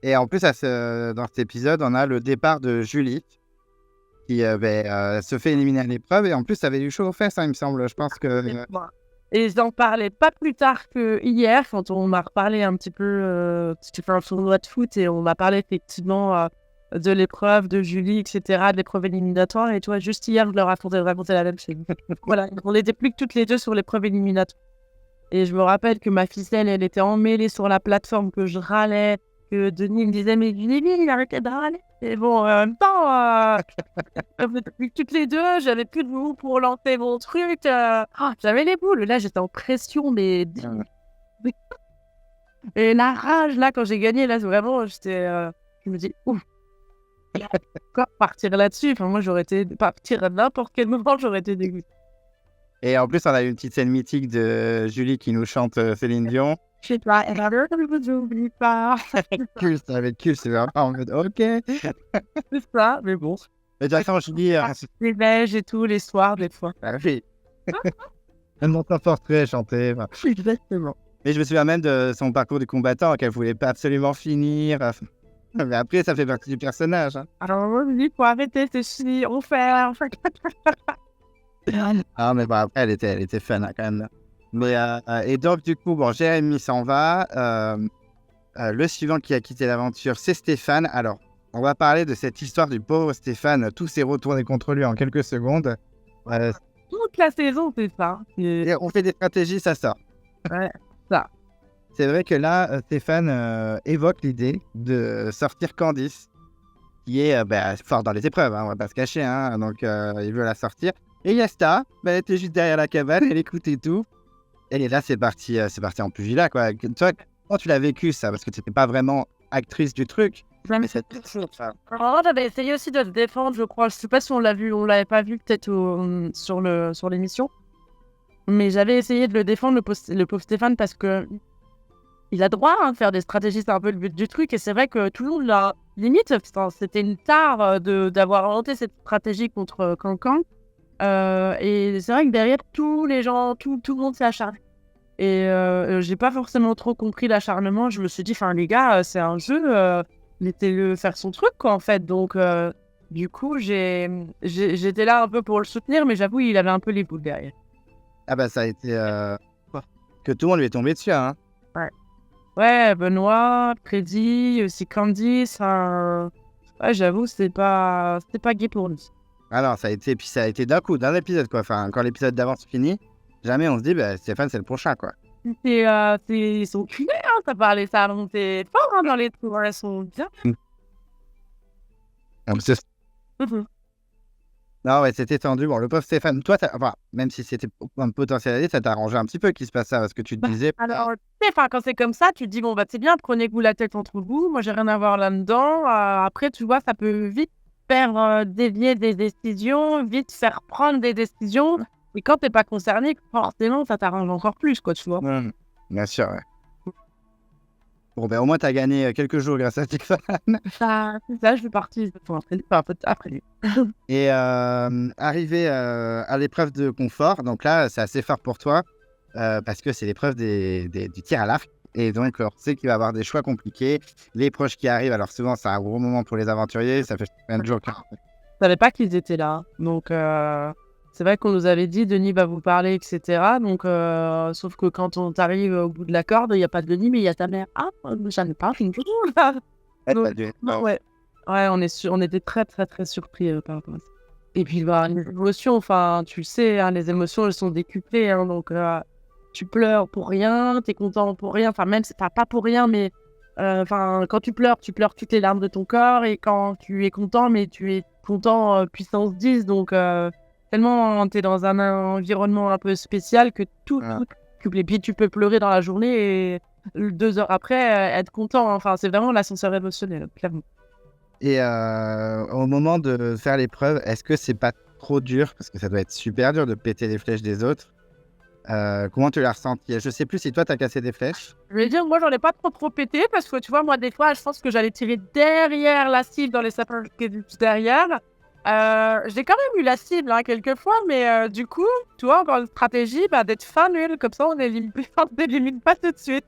Et en plus, dans cet épisode, on a le départ de Julie qui se fait éliminer à l'épreuve. Et en plus, ça avait eu chaud aux fesses, hein, il me semble. Je pense que... Et j'en parlais pas plus tard que hier, quand on m'a reparlé un petit peu, j'ai fait un tournoi de foot et on m'a parlé effectivement de l'épreuve de Julie, etc., de l'épreuve éliminatoire. Et toi, juste hier, je leur racontais la même chose. Voilà, on n'était plus que toutes les deux sur l'épreuve éliminatoire. Et je me rappelle que ma ficelle, elle était emmêlée sur la plateforme, que je râlais, que Denis me disait, mais Julie, il arrêtait de râler. Et bon, en même temps, depuis toutes les deux, j'avais plus de goût pour lancer mon truc. J'avais les boules. Là, j'étais en pression, mais... Et la rage, là, quand j'ai gagné, là, vraiment, je me dis, ouf. Encore partir là-dessus, enfin, moi, j'aurais été... Partir à n'importe quel moment, j'aurais été dégoûtée. Et en plus, on a eu une petite scène mythique de Julie qui nous chante Céline Dion. Je sais pas, j'oublie pas. Avec Cul, c'est vraiment en mode OK. C'est ça, mais bon. Mais de toute façon, je dis, Les neiges et tout, les soirs, des fois. oui. Elle monte un portrait chanter. Exactement. Mais je me souviens même de son parcours du combattant qu'elle voulait pas absolument finir. Mais après, ça fait partie du personnage. Hein. Alors, moi, je me dis, faut arrêter, c'est fini, on fait. Ah, mais bon, après, elle était fun hein, quand même. Mais, et donc, du coup, bon, Jérémy s'en va. Le suivant qui a quitté l'aventure, c'est Stéphane. Alors, on va parler de cette histoire du pauvre Stéphane. Tout s'est retourné contre lui en quelques secondes. Toute la saison, c'est ça. Et on fait des stratégies, ça sort. Ouais, ça. C'est vrai que là, Stéphane évoque l'idée de sortir Candice, qui est fort dans les épreuves, hein, on va pas se cacher. Hein, donc, il veut la sortir. Et Yasta, elle était juste derrière la cabane, elle écoutait tout. Et là, c'est parti en pugilat, quoi. Toi, comment tu l'as vécu, ça? Parce que tu n'étais pas vraiment actrice du truc. Mais c'est Alors, j'avais essayé aussi de se défendre, je crois. Je sais pas si on l'a vu, on l'avait pas vu peut-être sur l'émission. Mais j'avais essayé de le défendre, le pauvre Stéphane, parce que il a droit à faire des stratégies, c'est un peu le but du truc. Et c'est vrai que tout le monde l'a limite. C'était une tare d'avoir inventé cette stratégie contre Cancan. Et c'est vrai que derrière, tous les gens, tout le monde s'est acharné. Et j'ai pas forcément trop compris l'acharnement. Je me suis dit, enfin les gars, c'est un jeu, laissez-le faire son truc, quoi, en fait. Donc, du coup, j'étais là un peu pour le soutenir, mais j'avoue, il avait un peu les boules derrière. Ah bah ça a été... que tout le monde lui est tombé dessus, hein. Ouais, Benoît, Freddy, aussi Candice. Ouais, j'avoue, c'était pas gai pour nous. Alors, ça a été d'un coup, d'un épisode, quoi. Enfin, quand l'épisode d'avant se finit, jamais on se dit, Stéphane, c'est le prochain, quoi. Ils sont culés, hein, ça parlait, ça a monté fort hein, dans les tours, elles sont bien. Non, ouais, c'était tendu. Bon, le pauvre Stéphane, toi, même si c'était un potentiel allié, ça t'a arrangé un petit peu qu'il se passe ça, parce que tu te disais... Alors, quand c'est comme ça, tu te dis, bon, c'est bien, prenez-vous la tête entre vous, moi, j'ai rien à voir là-dedans. Après, tu vois, ça peut vite faire dévier des décisions, vite faire prendre des décisions. Et quand t'es pas concerné, forcément, ça t'arrange encore plus, quoi, tu vois. Bien sûr, ouais. Bon, au moins, t'as gagné quelques jours grâce à Stéphane. Ça, je vais partir un peu après. Et arrivé à l'épreuve de confort, donc là, c'est assez fort pour toi, parce que c'est l'épreuve du tir à l'arc. Et donc, on sait qu'il va y avoir des choix compliqués. Les proches qui arrivent, alors souvent, c'est un gros moment pour les aventuriers. Ça fait plein de jours. Je savais pas qu'ils étaient là. Donc, c'est vrai qu'on nous avait dit, Denis va vous parler, etc. Donc, sauf que quand on t'arrive au bout de la corde, il n'y a pas de Denis, mais il y a ta mère. Ah, j'en ai pas. Ouais, on était très, très, très surpris par rapport à ça. Et puis, les émotions, enfin, tu le sais, hein, les émotions, elles sont décuplées. Hein, donc, tu pleures pour rien, t'es content pour rien. Enfin, même, pas pour rien, mais quand tu pleures toutes les larmes de ton corps. Et quand tu es content, mais tu es content puissance 10. Donc, tellement t'es dans un environnement un peu spécial que tout. Et puis, tu peux pleurer dans la journée et 2 heures après, être content. Enfin, c'est vraiment l'ascenseur émotionnel, clairement. Et au moment de faire l'épreuve, est-ce que c'est pas trop dur? Parce que ça doit être super dur de péter les flèches des autres. Comment tu l'as ressenti? Je sais plus si toi, t'as cassé des flèches. Je vais dire, moi, j'en ai pas trop pété parce que, tu vois, moi, des fois, je pense que j'allais tirer derrière la cible dans les sapins qui étaient juste derrière. J'ai quand même eu la cible, hein, quelques fois, mais du coup, tu vois, encore une stratégie, d'être fin nul, comme ça, on n'élimine pas tout de suite.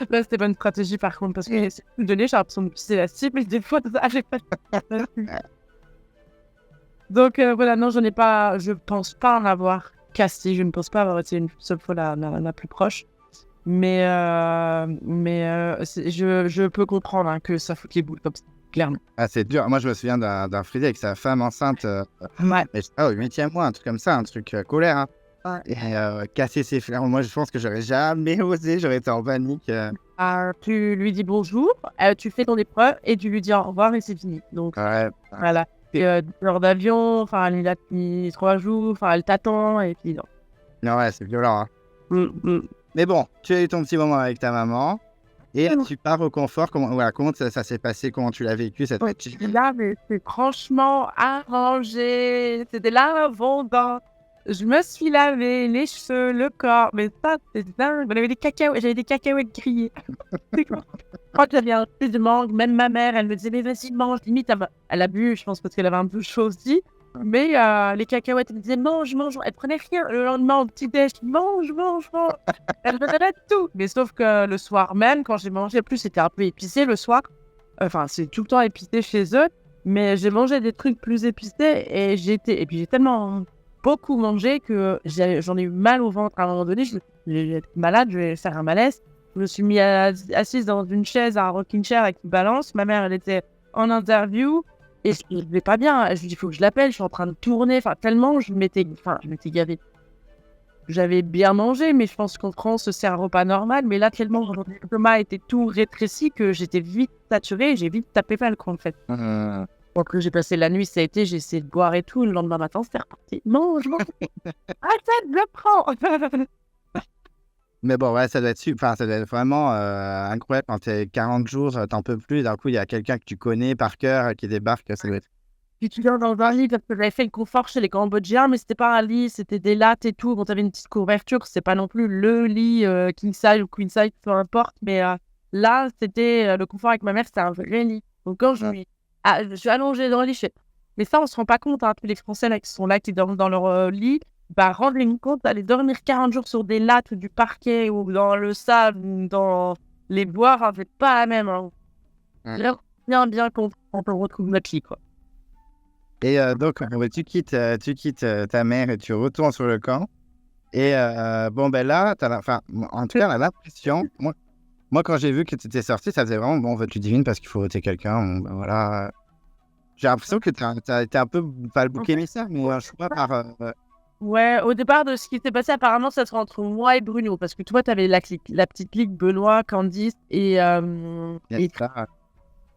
Là, c'était pas une stratégie, par contre, parce que donné, j'ai l'impression de pisser la cible, et des fois, j'ai pas. Donc, voilà, non, je pense pas en avoir cassé, je ne pense pas avoir été une seule fois la plus proche. Mais je peux comprendre hein, que ça fout les boules comme ça, clairement. Ah, c'est dur. Moi, je me souviens d'un Freddy avec sa femme enceinte. Ouais. Au 8e mois, un truc comme ça, un truc colère. Hein. Ouais. Et casser ses fleurs. Moi, je pense que j'aurais jamais osé, j'aurais été en panique. Tu lui dis bonjour, tu fais ton épreuve et tu lui dis au revoir et c'est fini. Donc, voilà. L'heure d'avion, enfin, elle a mis 3 jours, enfin, elle t'attend et puis non. Non, ouais, c'est violent. Hein. Mais bon, tu as eu ton petit moment avec ta maman. Et tu pars au confort. Comment ça s'est passé? Comment tu l'as vécu cette Ouais, fête? là, mais c'est franchement arrangé. C'était l'abondance. Je me suis lavé les cheveux, le corps. Mais ça, c'est dingue. J'avais des cacahuètes grillées. Je crois que j'avais un peu de mangue. Même ma mère, elle me disait, mais vas-y, mange. Limite, elle a bu, je pense, parce qu'elle avait un peu chaud aussi. Mais les cacahuètes, elle me disait, mange, mange. Elle prenait rien. Le lendemain, au petit-déj, mange, mange, mange. Elle me donnait tout. Mais sauf que le soir même, quand j'ai mangé, en plus, c'était un peu épicé le soir. Enfin, c'est tout le temps épicé chez eux. Mais j'ai mangé des trucs plus épicés et puis j'ai tellement beaucoup mangé que j'en ai eu mal au ventre à un moment donné. J'ai été malade, je vais faire un malaise. Je me suis mis assise dans une chaise, à un rocking chair avec une balance. Ma mère, elle était en interview et je ne vais pas bien. Je lui dis, il faut que je l'appelle, je suis en train de tourner. Enfin, tellement je m'étais gavée. J'avais bien mangé, mais je pense qu'en France, c'est un repas normal. Mais là, tellement mon estomac était tout rétréci que j'étais vite saturée et j'ai vite tapé mal, quoi, en fait. Donc, j'ai passé la nuit, ça a été, j'ai essayé de boire et tout. Le lendemain matin, c'était reparti. Mange, mange. Arrête, je le prends. Mais bon, ouais, ça doit être vraiment incroyable quand t'es 40 jours, t'en peux plus. D'un coup, il y a quelqu'un que tu connais par cœur qui débarque. Ça doit être... Puis tu viens dans un lit parce que j'avais fait le confort chez les Cambodgiens, mais c'était pas un lit, c'était des lattes et tout. Bon, t'avais une petite couverture, c'est pas non plus le lit king size ou queen size, peu importe. Mais là, c'était le confort avec ma mère, c'était un vrai lit. Donc quand je suis allongée dans le lit, je fais... Mais ça, on se rend pas compte, hein, tous les Français là qui sont là, qui dorment dans leur lit, bah rendez-vous compte d'aller dormir 40 jours sur des lattes ou du parquet ou dans le sable, ou dans les bois, enfin, c'est pas la même. Hein. Bien qu'on retrouve notre lit, quoi. Et donc, tu quittes ta mère et tu retournes sur le camp. Et bon, ben là, en tout cas, on a l'impression, moi, quand j'ai vu que tu étais sorti, ça faisait vraiment, bon, tu devines parce qu'il faut voter quelqu'un. Bon, ben voilà. J'ai l'impression que tu as été un peu, pas le bouc émissaire, mais je sais pas, Ouais, au départ de ce qui s'est passé, apparemment, ça serait entre moi et Bruno. Parce que toi, t'avais la petite clique Benoît, Candice et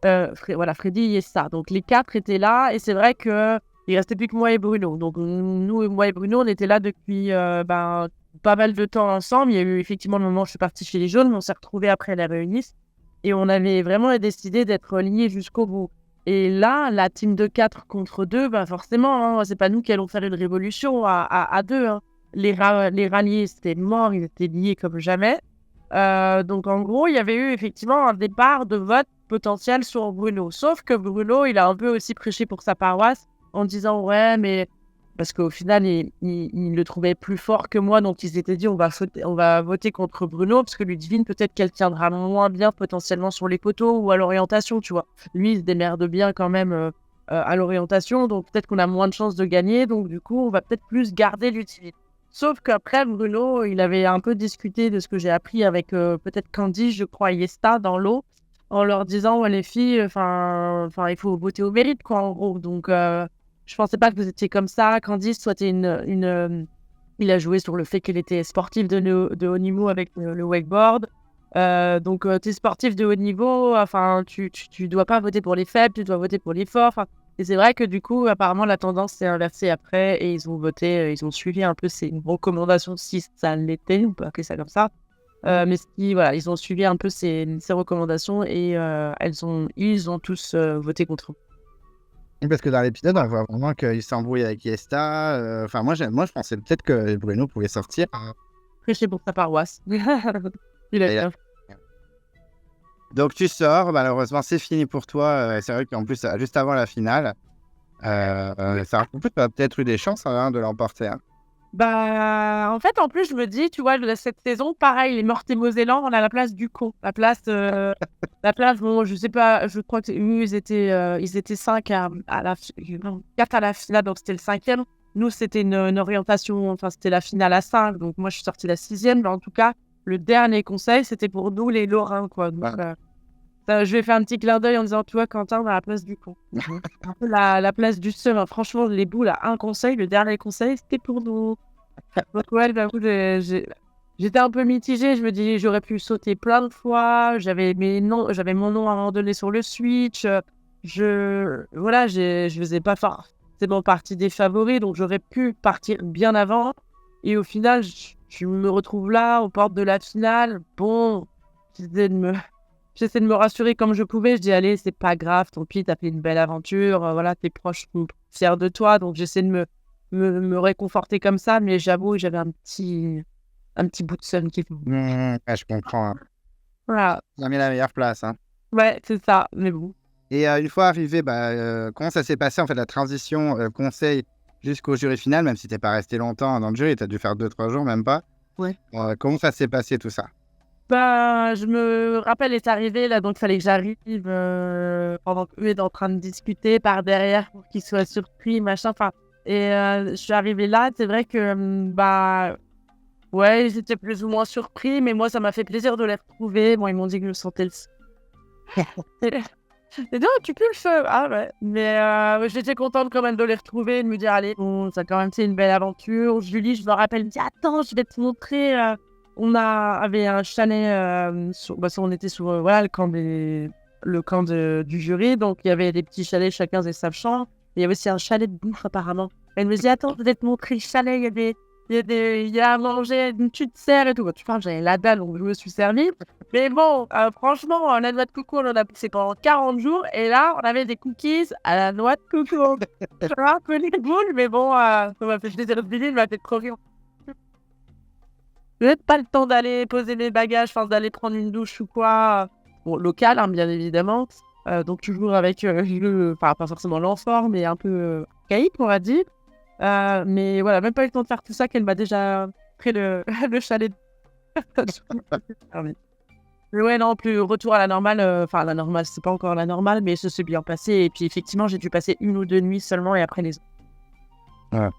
Freddy et ça. Donc les 4 étaient là et c'est vrai que il restait plus que moi et Bruno. Donc moi et Bruno, on était là depuis pas mal de temps ensemble. Il y a eu effectivement le moment où je suis partie chez les jaunes, mais on s'est retrouvés après la réunisse et on avait vraiment décidé d'être liés jusqu'au bout. Et là, la team de 4 contre 2, forcément, hein, c'est pas nous qui allons faire une révolution à 2. Hein. Les ralliés, c'était mort, ils étaient liés comme jamais. Donc en gros, il y avait eu effectivement un départ de vote potentiel sur Bruno. Sauf que Bruno, il a un peu aussi prêché pour sa paroisse en disant ouais, mais parce qu'au final, il le trouvait plus fort que moi, donc il s'était dit on va voter contre Bruno parce que Ludivine, peut-être qu'elle tiendra moins bien potentiellement sur les poteaux ou à l'orientation, tu vois. Lui, il se démerde bien quand même à l'orientation, donc peut-être qu'on a moins de chances de gagner, donc du coup, on va peut-être plus garder Ludivine. Sauf qu'après, Bruno, il avait un peu discuté de ce que j'ai appris avec peut-être Candice, je crois, Yesta dans l'eau, en leur disant, ouais, les filles, il faut voter au mérite, quoi, en gros. Donc, je pensais pas que vous étiez comme ça. Candice, toi, t'es il a joué sur le fait qu'elle était sportive de haut niveau avec le wakeboard. Donc, t'es sportif de haut niveau, tu dois pas voter pour les faibles, tu dois voter pour les forts. Et c'est vrai que du coup, apparemment, la tendance s'est inversée après et ils ont voté, ils ont suivi un peu ces recommandations, si ça l'était, on peut appeler ça comme ça. Mais ils ont suivi un peu ces recommandations et ils ont tous voté contre eux. Parce que dans l'épisode, on voit vraiment qu'il s'embrouille avec Yesta. Moi, je pensais peut-être que Bruno pouvait sortir. Prêcher pour sa paroisse. Il a bien. Donc, tu sors. Malheureusement, c'est fini pour toi. C'est vrai qu'en plus, juste avant la finale, ça a peut-être eu des chances de l'emporter. Hein. En fait, en plus, je me dis, tu vois, cette saison, pareil, les Meurthe-et-Mosellans, on a la place du con. La place, bon, je sais pas, je crois que ils étaient 5 à la 4 à la finale, donc c'était le 5e. Nous, c'était une orientation, c'était la finale à 5, donc moi, je suis sortie la 6e, mais en tout cas, le dernier conseil, c'était pour nous, les Lorrains, quoi. Donc, je vais faire un petit clin d'œil en disant, tu vois, Quentin, on a la place du con. Un peu la place du seul. Hein. Franchement, les boules, là, un conseil, le dernier conseil, c'était pour nous. Donc, ouais, j'étais un peu mitigée. Je me dis, j'aurais pu sauter plein de fois. J'avais mon nom à un moment donné sur le Switch. Je faisais pas forcément partie des favoris, donc j'aurais pu partir bien avant. Et au final, je me retrouve là, aux portes de la finale. Bon, j'essaie de j'essaie de me rassurer comme je pouvais. Je dis, allez, c'est pas grave, tant pis, t'as fait une belle aventure. Voilà, tes proches sont fiers de toi. Donc, j'essaie de me réconforter comme ça. Mais j'avoue, j'avais un petit bout de seum qui... Ouais, je comprends. Hein. Voilà. Tu as mis la meilleure place. Hein. Ouais, c'est ça. Mais bon. Et une fois arrivé, comment ça s'est passé, en fait, la transition conseil jusqu'au jury final, même si t'es pas resté longtemps dans le jury, t'as dû faire 2-3 jours, même pas. Ouais. Comment ça s'est passé, tout ça? Je me rappelle est arrivé là, donc il fallait que j'arrive pendant qu'eux étaient en train de discuter par derrière pour qu'ils soient surpris, machin. Enfin, et je suis arrivée là, c'est vrai que ouais, ils étaient plus ou moins surpris, mais moi ça m'a fait plaisir de les retrouver. Bon, ils m'ont dit que je sentais le... Et donc, tu peux le faire. Ah ouais. Mais j'étais contente quand même de les retrouver, de me dire, allez, bon, ça a quand même été une belle aventure. Julie, je me rappelle, me dit, attends, je vais te montrer. Avait un chalet, on était sur voilà, le camp du jury, donc il y avait des petits chalets, chacun faisait sa chambre. Il y avait aussi un chalet de bouffe apparemment. Elle me dit, attends, je vais te montrer le chalet, il y a à manger, tu te sers et tout. Tu parles, j'avais la dalle, donc je me suis servie. Mais bon, franchement, la noix de coco, on en a poussé pendant 40 jours. Et là, on avait des cookies à la noix de coco. Je suis un peu les boules, mais bon, ça m'a fait plaisir de billet, il m'a fait trop rire. Je n'ai pas le temps d'aller poser mes bagages, enfin d'aller prendre une douche ou quoi. Bon, local, hein, bien évidemment. Donc toujours avec pas forcément l'enfant, mais un peu caïque, on va dire. Mais voilà, même pas eu le temps de faire tout ça qu'elle m'a déjà pris le chalet. Mais ouais, non, plus retour à la normale. Enfin, la normale, c'est pas encore la normale, mais ça s'est bien passé. Et puis effectivement, j'ai dû passer 1 ou 2 nuits seulement et après les autres. Ouais.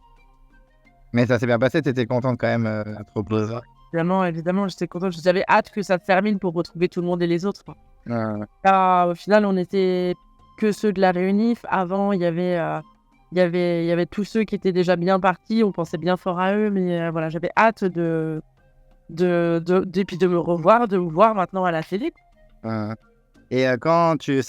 Mais ça s'est bien passé, t'étais contente quand même à te reposer. Évidemment, j'étais contente. J'avais hâte que ça se termine pour retrouver tout le monde et les autres. Au final, on était que ceux de la réunif. Avant, il y avait tous ceux qui étaient déjà bien partis. On pensait bien fort à eux, mais voilà, j'avais hâte de puis de me revoir, de vous voir maintenant à la télé. Et quand tu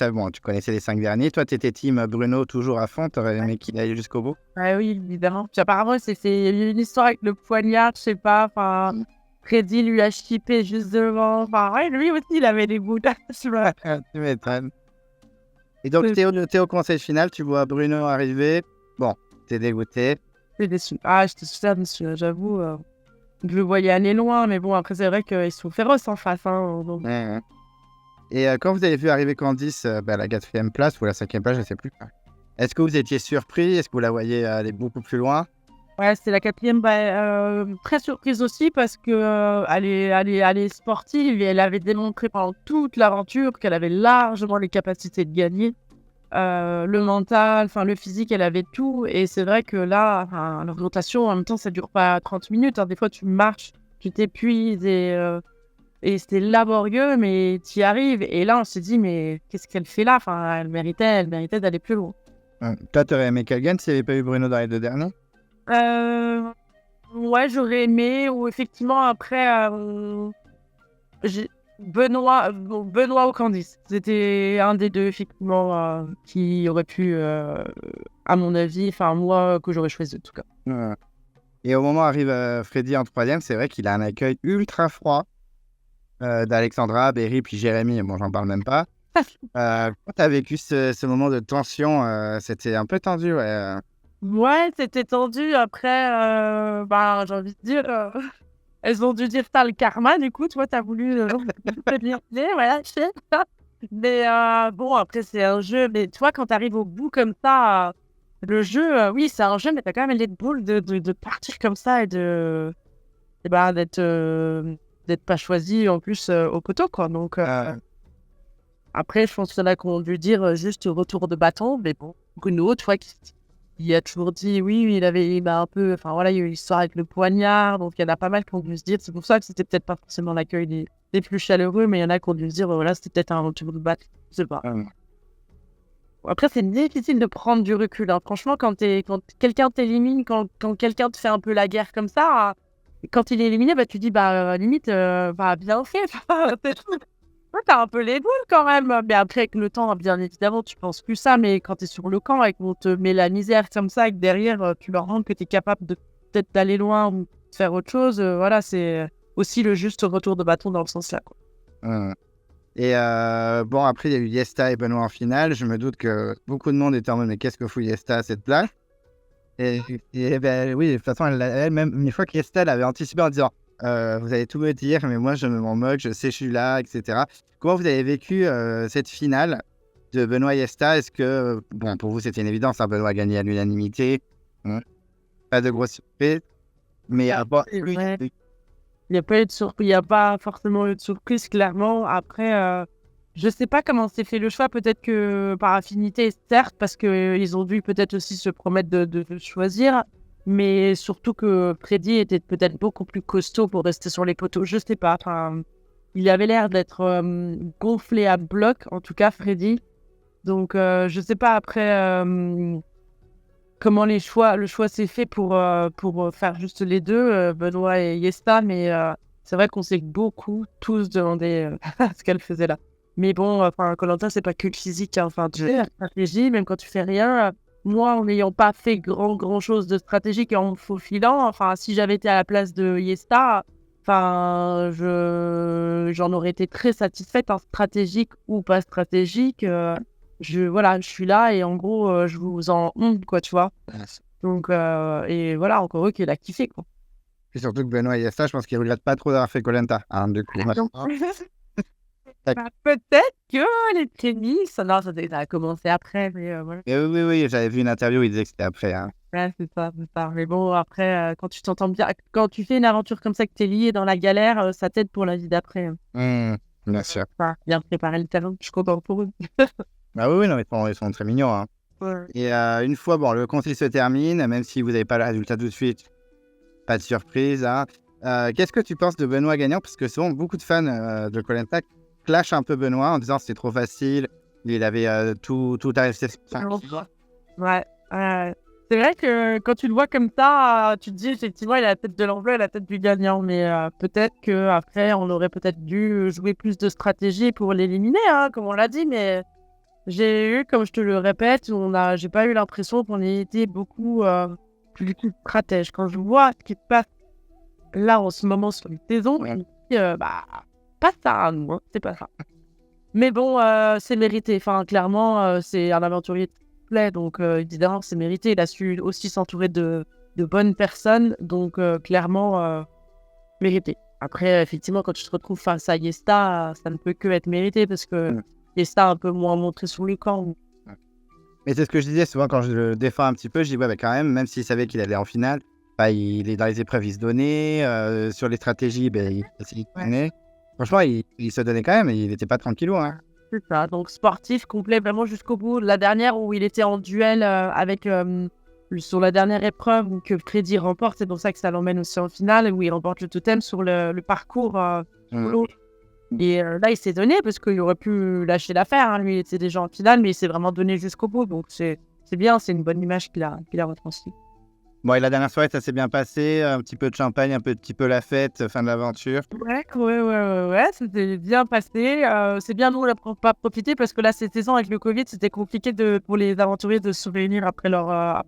connaissais les 5 derniers, toi, t'étais team Bruno toujours à fond, t'aurais aimé qu'il aille jusqu'au bout? Oui, évidemment. Puis apparemment, il y a eu une histoire avec le poignard, je sais pas, enfin, Freddy lui a chippé juste devant, enfin, ouais, lui aussi, il avait des bouts. Tu m'étonnes. Et donc, t'es au conseil final, tu vois Bruno arriver, bon, t'es dégoûté. J'étais déçue. J'étais super déçue, j'avoue. Je le voyais aller loin, mais bon, après, c'est vrai qu'ils sont féroces en face, hein, donc... Et quand vous avez vu arriver Candice à la 4e place ou la 5e place, je ne sais plus. Est-ce que vous étiez surpris? Est-ce que vous la voyez aller beaucoup plus loin? Ouais, c'était la 4e. Très surprise aussi parce que elle est sportive et elle avait démontré pendant toute l'aventure qu'elle avait largement les capacités de gagner. Le mental, enfin le physique, elle avait tout. Et c'est vrai que là, l'orientation, en même temps, ça dure pas 30 minutes. Hein. Des fois, tu marches, tu t'épuises et c'était laborieux, mais tu y arrives. Et là, on s'est dit, mais qu'est-ce qu'elle fait là? Enfin, elle méritait d'aller plus loin. Toi, t'aurais aimé qu'elle gagne s'il n'y avait pas eu Bruno dans les 2 derniers? Ouais, j'aurais aimé. Ou effectivement, après, Benoît ou Candice. C'était un des deux, effectivement, qui aurait pu, à mon avis, enfin, moi, que j'aurais choisi en tout cas. Et au moment où arrive Freddy en 3e, c'est vrai qu'il a un accueil ultra froid. D'Alexandra, Berry, puis Jérémy, bon, j'en parle même pas. Quand tu as vécu ce moment de tension, c'était un peu tendu, ouais. Ouais, c'était tendu. Après, j'ai envie de dire, elles ont dû dire t'as le karma, du coup, toi, t'as voulu te dire, voilà, je sais. Mais bon, après, c'est un jeu. Mais tu vois, quand t'arrives au bout comme ça, le jeu, oui, c'est un jeu, mais t'as quand même les boules de partir comme ça et d'être pas choisi en plus au poteau, quoi. Donc, après, je pense qu'il y en a qui ont dû dire juste retour de bâton, mais bon, Bruno, tu vois, il a toujours dit oui, il m'a un peu, enfin voilà, il y a eu l'histoire avec le poignard, donc il y en a pas mal qui ont dû se dire, c'est pour ça que c'était peut-être pas forcément l'accueil des plus chaleureux, mais il y en a qui ont dû se dire, voilà, c'était peut-être un retour de bâton, je sais pas. Après, c'est difficile de prendre du recul, hein. Franchement, quand quelqu'un t'élimine, quand quelqu'un te fait un peu la guerre comme ça, quand il est éliminé, tu dis, limite, bien fait, c'est tout. Ouais, t'as un peu les boules quand même. Mais après, avec le temps, bien évidemment, tu penses plus ça. Mais quand t'es sur le camp et qu'on te met la misère comme ça et que derrière, tu leur rends que t'es capable de peut-être d'aller loin ou de faire autre chose, voilà, c'est aussi le juste retour de bâton dans le sens là, quoi. Et bon, après, il y a eu Yesta et Benoît en finale. Je me doute que beaucoup de monde était en mode, mais qu'est-ce que fout Yesta à cette place? Et ben, oui, de toute façon, même une fois que Yesta elle avait anticipé en disant, vous allez tout me dire, mais moi, je m'en moque, je sais, je suis là, etc. Comment vous avez vécu cette finale de Benoît Yesta? Est-ce que, bon, pour vous, c'était une évidence, hein, Benoît a gagné à l'unanimité, hein, pas de grosse surprise, mais bon, C'est lui, vrai. Il n'y a pas eu de surprise, il n'y a pas forcément eu de surprise, clairement. Après, je sais pas comment s'est fait le choix. Peut-être que par affinité, certes, parce qu'ils ont dû peut-être aussi se promettre de choisir. Mais surtout que Freddy était peut-être beaucoup plus costaud pour rester sur les poteaux. Je sais pas. Enfin, il avait l'air d'être gonflé à bloc, en tout cas, Freddy. Donc, je sais pas après comment le choix s'est fait pour faire juste les deux, Benoît et Yesta, mais c'est vrai qu'on s'est beaucoup tous demandé ce qu'elle faisait là. Mais bon, enfin, Koh-Lanta, c'est pas que le physique, hein. Enfin, tu sais, la stratégie, même quand tu fais rien, moi, en n'ayant pas fait grand chose de stratégique et en me faufilant, enfin, si j'avais été à la place de Yesta, enfin, j'en aurais été très satisfaite, hein, stratégique ou pas stratégique. Voilà, je suis là et en gros, je vous en honte, quoi, tu vois. Donc, et voilà, encore eux qu'il a kiffé, quoi. et surtout que Benoît Yesta, je pense qu'il ne regrette pas trop d'avoir fait Koh Lanta, hein, du coup. Donc, Tac. bah, peut-être que les tennis, non, ça a commencé après, mais voilà. Et oui, j'avais vu une interview où il disait que c'était après, hein. Ouais, c'est ça, c'est ça. Mais bon, après, quand tu t'entends bien, quand tu fais une aventure comme ça, que t'es lié dans la galère, ça t'aide pour la vie d'après, hein. Bien sûr. Enfin, bien préparer le terrain, je suis contente pour eux. Ah oui, non, mais ils sont très mignons, hein. Ouais. Et une fois, bon, le conseil se termine, même si vous n'avez pas le résultat tout de suite, pas de surprise, hein. Qu'est-ce que tu penses de Benoît gagnant? Parce que souvent, beaucoup de fans de Koh Lanta clashent un peu Benoît en disant c'était trop facile, il avait tout à rester. Ouais. C'est vrai que quand tu le vois comme ça, tu te dis effectivement il a la tête de l'enjeu et la tête du gagnant, mais peut-être qu'après on aurait peut-être dû jouer plus de stratégie pour l'éliminer, hein, comme on l'a dit, mais j'ai eu, comme je te le répète, j'ai pas eu l'impression qu'on ait été beaucoup plus stratège. Quand je vois ce qui se passe là en ce moment sur les saisons, je me dis bah pas ça, à nous, hein, c'est pas ça. Mais bon, c'est mérité. Enfin, clairement, c'est un aventurier complet, donc évidemment, c'est mérité. Il a su aussi s'entourer de bonnes personnes, donc clairement, mérité. Après, effectivement, quand tu te retrouves face à Yesta, ça ne peut que être mérité parce que Yesta a un peu moins montré sur le camp. Mais c'est ce que je disais souvent quand je le défends un petit peu, je dis ouais, bah, quand même s'il savait qu'il allait en finale, bah, il est dans les épreuves, il se donnait, sur les stratégies, ben, il se donnait. Franchement, il se donnait quand même, il n'était pas tranquillou, hein. C'est ça, donc sportif, complet, vraiment jusqu'au bout. La dernière où il était en duel avec sur la dernière épreuve où que Freddy remporte, c'est pour ça que ça l'emmène aussi en finale, où il remporte le totem sur le parcours solo. Et là, il s'est donné parce qu'il aurait pu lâcher l'affaire, hein. Lui, il était déjà en finale, mais il s'est vraiment donné jusqu'au bout. Donc, c'est bien, c'est une bonne image qu'il a retransmise. Bon, et la dernière soirée, ça s'est bien passé, un petit peu de champagne, un petit peu la fête, fin de l'aventure. Ouais, c'était bien passé. C'est bien, nous, on n'a pas profité parce que là, cette saison, avec le Covid, c'était compliqué pour les aventuriers de se réunir après leur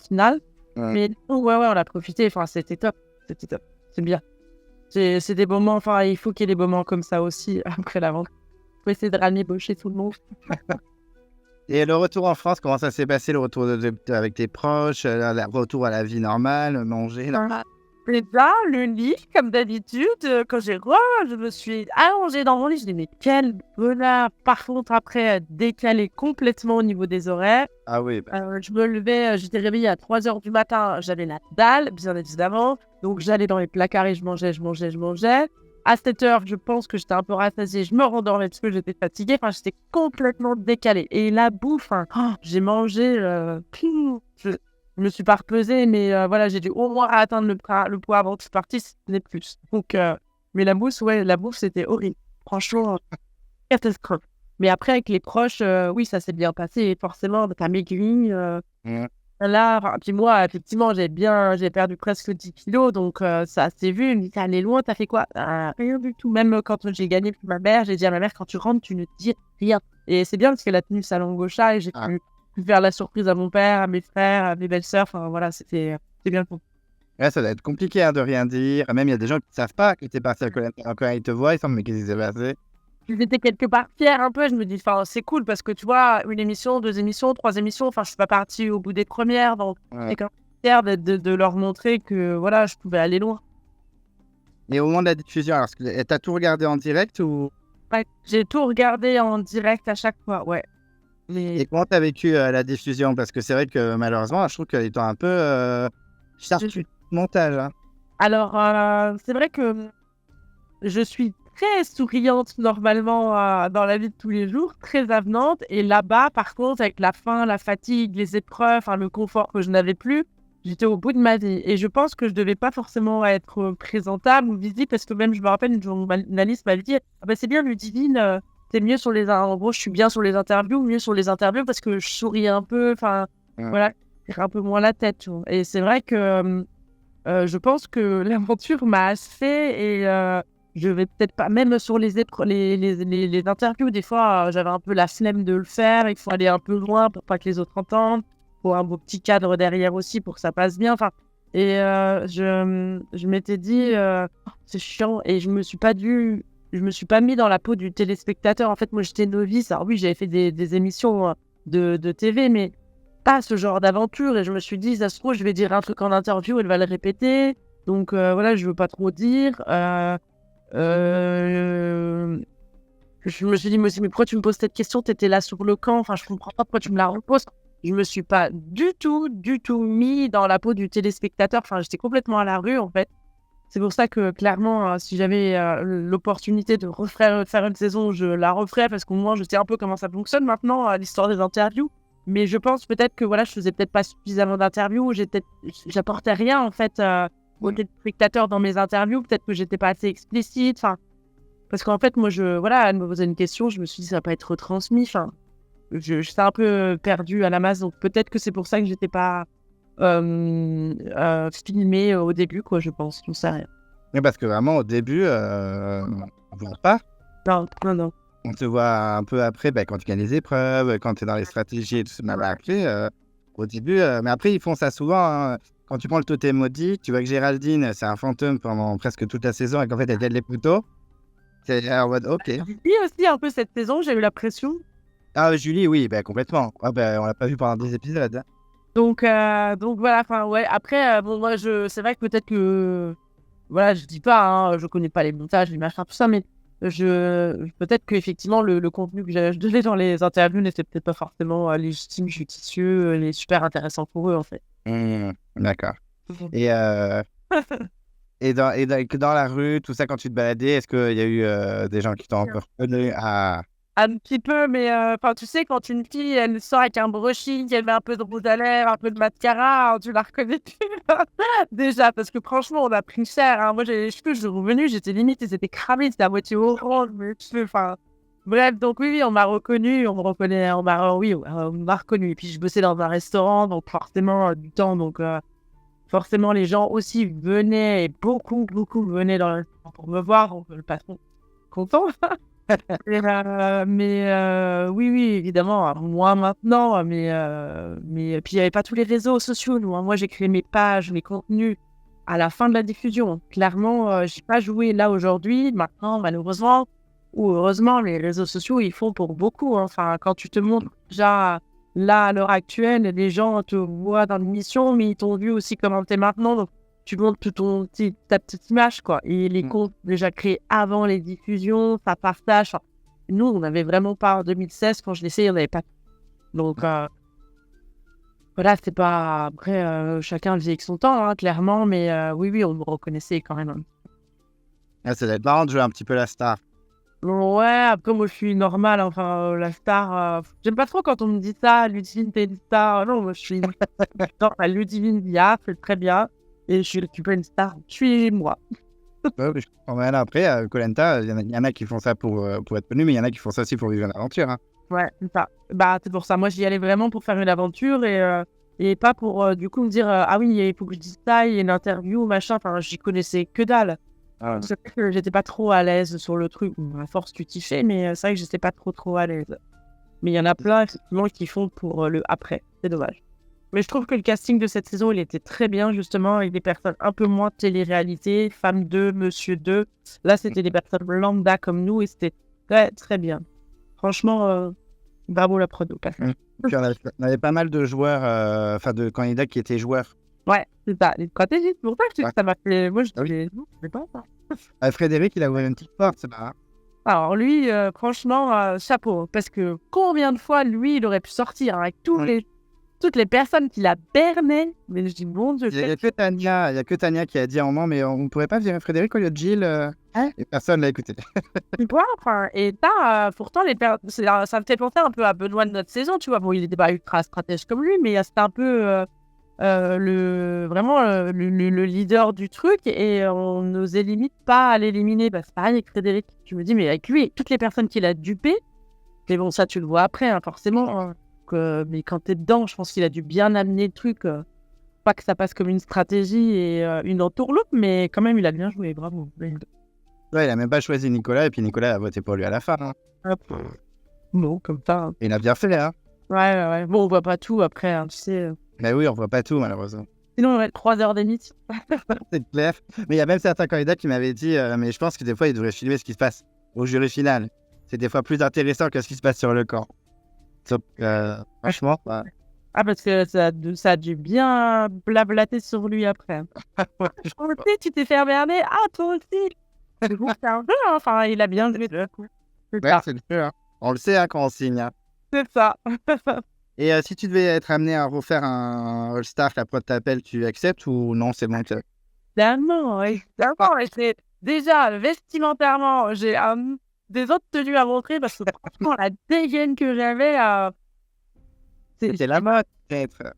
finale. Mais nous, ouais, on a profité. Enfin, c'était top. C'est bien. C'est des moments, enfin, il faut qu'il y ait des moments comme ça aussi après l'aventure. Il faut essayer de ramener chez tout le monde. Et le retour en France, comment ça s'est passé, le retour avec tes proches, le retour à la vie normale, manger là. Et là, le lit, comme d'habitude, quand je me suis allongée dans mon lit, je dis mais quel bonheur. Par contre, après, décalé complètement au niveau des horaires. Ah oui, Je me levais, j'étais réveillée à 3h du matin, j'avais la dalle, bien évidemment. Donc, j'allais dans les placards et je mangeais. À 7h, je pense que j'étais un peu rassasiée, je me rendormais parce que j'étais fatiguée. Enfin, j'étais complètement décalée. Et la bouffe, hein, j'ai mangé... Je me suis pas repesée, mais voilà, j'ai dû au moins atteindre le poids avant que je partisse, ce n'est plus. Donc, mais la bouffe, c'était horrible. Franchement, catastrophe. Mais après, avec les proches, oui, ça s'est bien passé. Et forcément, t'as maigri. Là, puis moi, effectivement, j'ai perdu presque 10 kilos, donc ça s'est vu. Mais t'es allé loin, t'as fait quoi? Rien du tout. Même quand j'ai gagné pour ma mère, j'ai dit à ma mère, quand tu rentres, tu ne dis rien. Et c'est bien parce qu'elle a tenu sa langue au chat et j'ai pu faire la surprise à mon père, à mes frères, à mes belles-sœurs. Enfin, voilà, c'était bien cool. Ouais, ça doit être compliqué de rien dire. Même il y a des gens qui ne savent pas que tu es parti à Koh Lanta. Quand ils te voient, ils sont mais qu'est-ce qui s'est passé? J'étais quelque part fière un peu. Je me dis, enfin, c'est cool parce que tu vois, une émission, 2 émissions, 3 émissions, enfin, je suis pas partie au bout des premières. Donc, Ouais. j'étais quand même fière de leur montrer que voilà, je pouvais aller loin. Et au moment de la diffusion, alors, tu as tout regardé en direct ou... Ouais, j'ai tout regardé en direct à chaque fois, ouais. Et comment tu as vécu la diffusion? Parce que c'est vrai que malheureusement, je trouve qu'ils t'ont un peu charcuté le montage. Hein. Alors, c'est vrai que je suis très souriante normalement dans la vie de tous les jours, très avenante. Et là-bas, par contre, avec la faim, la fatigue, les épreuves, enfin, le confort que je n'avais plus, j'étais au bout de ma vie. Et je pense que je devais pas forcément être présentable ou visible parce que même, je me rappelle, une journaliste m'avait dit ah ben, c'est bien, Ludivine, t'es mieux sur les... En gros, je suis bien sur les interviews, mieux sur les interviews parce que je souris un peu, enfin, voilà, j'ai un peu moins la tête. Tu vois. Et c'est vrai que je pense que l'aventure m'a assez et je vais peut-être pas, même sur les interviews, des fois, j'avais un peu la flemme de le faire. Il faut aller un peu loin pour pas que les autres entendent. Il faut un beau petit cadre derrière aussi pour que ça passe bien. Enfin, et je m'étais dit, oh, c'est chiant. Et je me suis pas mis dans la peau du téléspectateur. En fait, moi, j'étais novice. Alors oui, j'avais fait des émissions de TV, mais pas ce genre d'aventure. Et je me suis dit, ça se trouve, je vais dire un truc en interview, elle va le répéter. Donc voilà, je veux pas trop dire. Je me suis dit, mais pourquoi tu me poses cette question? T'étais là sur le camp. Enfin, je comprends pas pourquoi tu me la reposes. Je me suis pas du tout mis dans la peau du téléspectateur. Enfin, j'étais complètement à la rue, en fait. C'est pour ça que, clairement, si j'avais l'opportunité de faire une saison, je la referais parce qu'au moins, je sais un peu comment ça fonctionne maintenant, l'histoire des interviews. Mais je pense peut-être que voilà, je faisais peut-être pas suffisamment d'interviews, j'apportais rien en fait aux spectateurs dans mes interviews, peut-être que j'étais pas assez explicite, enfin parce qu'en fait moi voilà, elle me posait une question, je me suis dit ça va pas être retransmis, enfin j'étais un peu perdue à la masse, donc peut-être que c'est pour ça que j'étais pas filmée au début quoi, je pense, je ne sais rien. Oui, parce que vraiment, au début, on ne voit pas. Non. On te voit un peu après, quand tu gagnes des épreuves, quand tu es dans les stratégies et tout ça. Mais après, au début, mais après, ils font ça souvent. Hein. Quand tu prends le totem maudit, tu vois que Géraldine, c'est un fantôme pendant presque toute la saison et qu'en fait, elle gagne les poteaux. C'est en mode, ok. Julie aussi, un peu cette saison, j'ai eu la pression. Ah, Julie, oui, complètement. Ah, on l'a pas vu pendant 10 épisodes. Hein. Donc voilà, enfin ouais. Après, bon, moi, c'est vrai que peut-être que, voilà, je dis pas, hein, je connais pas les montages, les machins, tout ça, mais peut-être que effectivement le contenu que je donnais dans les interviews n'était peut-être pas forcément légitime, judicieux, et super intéressant pour eux en fait. D'accord. Et, dans la rue, tout ça, quand tu te baladais, est-ce qu'il y a eu des gens qui t'ont un peu reconnu? Un petit peu, mais enfin, tu sais, quand une fille, elle sort avec un brushing, elle met un peu de rouge à lèvres, un peu de mascara, tu la reconnais plus. Déjà, parce que franchement, on a pris cher. Hein. Moi, j'ai les cheveux, je suis revenue, j'étais limite, ils étaient cramés, c'était à moitié orange, mes cheveux, enfin... Bref, donc oui, on m'a reconnu, on me reconnaît, on m'a reconnu. Et puis, je bossais dans un restaurant, donc forcément, du temps, donc forcément, les gens aussi venaient, et beaucoup venaient dans le restaurant pour me voir, donc le patron content. Mais oui, évidemment, moi maintenant, mais puis il n'y avait pas tous les réseaux sociaux, nous. Hein. Moi, j'ai créé mes pages, mes contenus à la fin de la diffusion. Clairement, je n'ai pas joué là aujourd'hui. Maintenant, malheureusement, ou heureusement, les réseaux sociaux, ils font pour beaucoup. Hein. Enfin, quand tu te montres déjà là, à l'heure actuelle, les gens te voient dans l'émission, mais ils t'ont vu aussi comment tu es maintenant. Donc, tu montres ta petite image, quoi. Et les comptes déjà créés avant les diffusions, ça partage. Enfin, nous, on n'avait vraiment pas en 2016, quand je l'essayais, on n'avait pas. Donc, voilà, c'est pas... Après, chacun vit avec son temps, hein, clairement, mais oui, on me reconnaissait quand même. Ah, ça doit être marrant de jouer un petit peu la star. Ouais, après, moi, je suis normale, enfin, la star... J'aime pas trop quand on me dit ça, Ludivine, t'es une star. Non, moi, je suis... non, Ludivine Dia, c'est très bien. Et je suis pas une star, je suis moi. Ouais, je comprends bien. Après, Koh Lanta, il y en a qui font ça pour être connus, mais il y en a qui font ça aussi pour vivre une aventure. Hein. Ouais, c'est ça. Bah, c'est pour ça. Moi, j'y allais vraiment pour faire une aventure et pas pour, du coup, me dire ah oui, il faut que je dise ça, il y a une interview, machin. Enfin, j'y connaissais que dalle. Ah. C'est vrai que j'étais pas trop à l'aise sur le truc. Bon, à force, tu t'y fais, mais c'est vrai que j'étais pas trop à l'aise. Mais il y en a plein, effectivement, qui font pour le après. C'est dommage. Mais je trouve que le casting de cette saison, il était très bien, justement, avec des personnes un peu moins télé-réalité, femme 2, monsieur 2. Là, c'était des personnes lambda comme nous et c'était très, très bien. Franchement, bravo la prodo. Puis on avait pas mal de joueurs, de candidats qui étaient joueurs. Ouais, c'est ça, les stratégies. C'est pour ça que ça m'a fait. Moi, je Ah oui. disais, non, je sais pas ça. Frédéric, il a ouvert une petite porte, c'est marrant. Alors, lui, franchement, chapeau. Parce que combien de fois, lui, il aurait pu sortir avec toutes les personnes qu'il a bernées. Mais je dis, bon Dieu, Il y a que Tania qui a dit à un moment, mais on ne pourrait pas virer Frédéric au lieu de Gilles. Et personne l'a écouté. tu vois, enfin, et pourtant, ça me fait penser un peu à Benoît de notre saison, tu vois. Bon, il n'était pas ultra stratège comme lui, mais c'était un peu le leader du truc et on n'osait limite pas à l'éliminer. Bah, c'est pareil avec Frédéric. Je me dis, mais avec lui, toutes les personnes qu'il a dupées, mais bon, ça, tu le vois après, hein, forcément. Hein, mais quand t'es dedans, je pense qu'il a dû bien amener le truc. Pas que ça passe comme une stratégie et une entourloupe, mais quand même, il a bien joué. Bravo. Ouais, il a même pas choisi Nicolas, et puis Nicolas a voté pour lui à la fin. Hein. Non, comme ça. Hein. Et il a bien fait, hein. Ouais. Bon, on voit pas tout après, hein, tu sais. Mais oui, on voit pas tout, malheureusement. Sinon, on aurait 3 heures d'émission. C'est clair. Mais il y a même certains candidats qui m'avaient dit, mais je pense que des fois, ils devraient filmer ce qui se passe au jury final. C'est des fois plus intéressant que ce qui se passe sur le camp. Donc, franchement, bah... Ah, parce que ça a dû bien blablater sur lui après. Tu t'es fait emmerder. Ah, toi aussi. C'est bon, c'est un jeu, hein. Enfin, il a bien joué. Ouais, c'est le jeu, hein. On le sait hein, quand on signe. Hein. C'est ça. Et si tu devais être amené à refaire un All-Star, la prod t'appelle, tu acceptes ou non, c'est bon Évidemment, évidemment. Déjà, vestimentairement, j'ai des autres tenues à montrer parce que franchement, la dégaine que j'avais... C'était la mode, peut-être.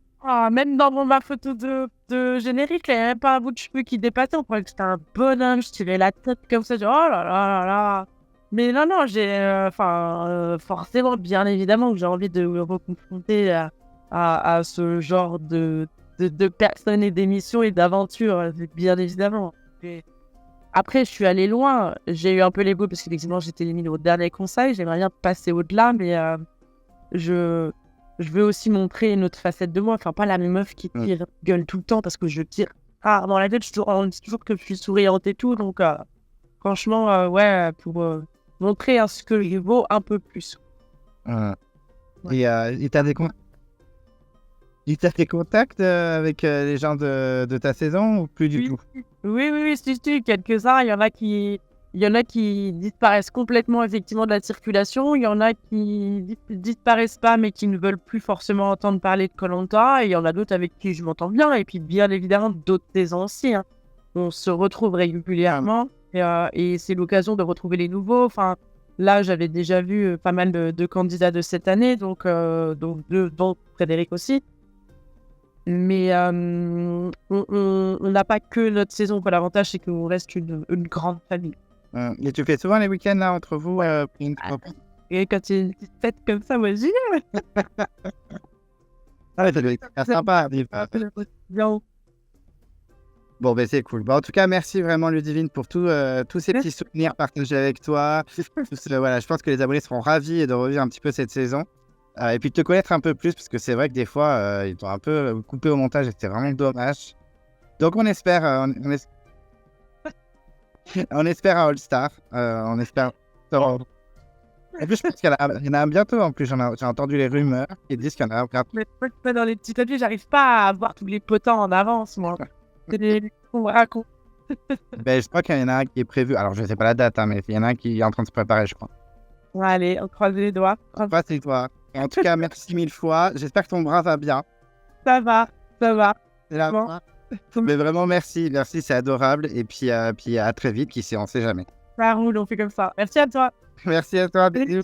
Même dans ma photo de générique, il n'y avait même pas un bout de cheveux qui dépassait. On croyait que c'était un bonhomme. Je tirais la tête comme ça. Oh là là là là. Mais non, j'ai... forcément, bien évidemment, que j'ai envie de me reconfronter à ce genre de personnes et d'émissions et d'aventures, bien évidemment. Et après, je suis allée loin. J'ai eu un peu les bouts parce qu'effectivement, j'étais éliminée au dernier conseil. J'aimerais bien passer au-delà, mais je veux aussi montrer une autre facette de moi. Enfin, pas la même meuf qui tire gueule tout le temps parce que je tire dans la tête. On dit toujours que je suis souriante et tout. Donc, franchement, pour montrer ce que je vaux un peu plus. Et t'as des contacts avec les gens de ta saison ou plus du tout? Oui, si, quelques-uns. Il y en a qui disparaissent complètement effectivement de la circulation. Il y en a qui disparaissent pas mais qui ne veulent plus forcément entendre parler de Koh-Lanta. Et il y en a d'autres avec qui je m'entends bien. Et puis bien évidemment d'autres saisons aussi. Hein. On se retrouve régulièrement et c'est l'occasion de retrouver les nouveaux. Enfin, là j'avais déjà vu pas mal de candidats de cette année, donc dont Frédéric aussi. Mais on n'a pas que notre saison. Quoi. L'avantage c'est qu'on reste une grande famille. Et tu fais souvent les week-ends là entre vous Et quand il y a une petite fête comme ça, moi j'y vais. Ça doit être sympa. Bon, ben c'est cool. En tout cas, merci vraiment Ludivine pour tous ces petits souvenirs partagés avec toi. Voilà, je pense que les abonnés seront ravis de revivre un petit peu cette saison. Et puis de te connaître un peu plus, parce que c'est vrai que des fois, ils t'ont un peu coupé au montage et c'était vraiment dommage. Donc on espère... on espère un All-Star. On espère... En plus, je pense qu'il y en a un bientôt. En plus, j'ai entendu les rumeurs qui disent qu'il y en a un bientôt. Mais dans les petits papiers, j'arrive pas à voir tous les potents en avance, moi. C'est des racontes. Ben, je crois qu'il y en a un qui est prévu. Alors, je ne sais pas la date, hein, mais il y en a un qui est en train de se préparer, je crois. Allez, on croise les doigts. C'est toi. En tout cas, merci 1000 fois. J'espère que ton bras va bien. Ça va. C'est la fin. Mais vraiment, merci, c'est adorable. Et puis à très vite, qui sait, on sait jamais. Ça roule, on fait comme ça. Merci à toi. Merci à toi, bisous.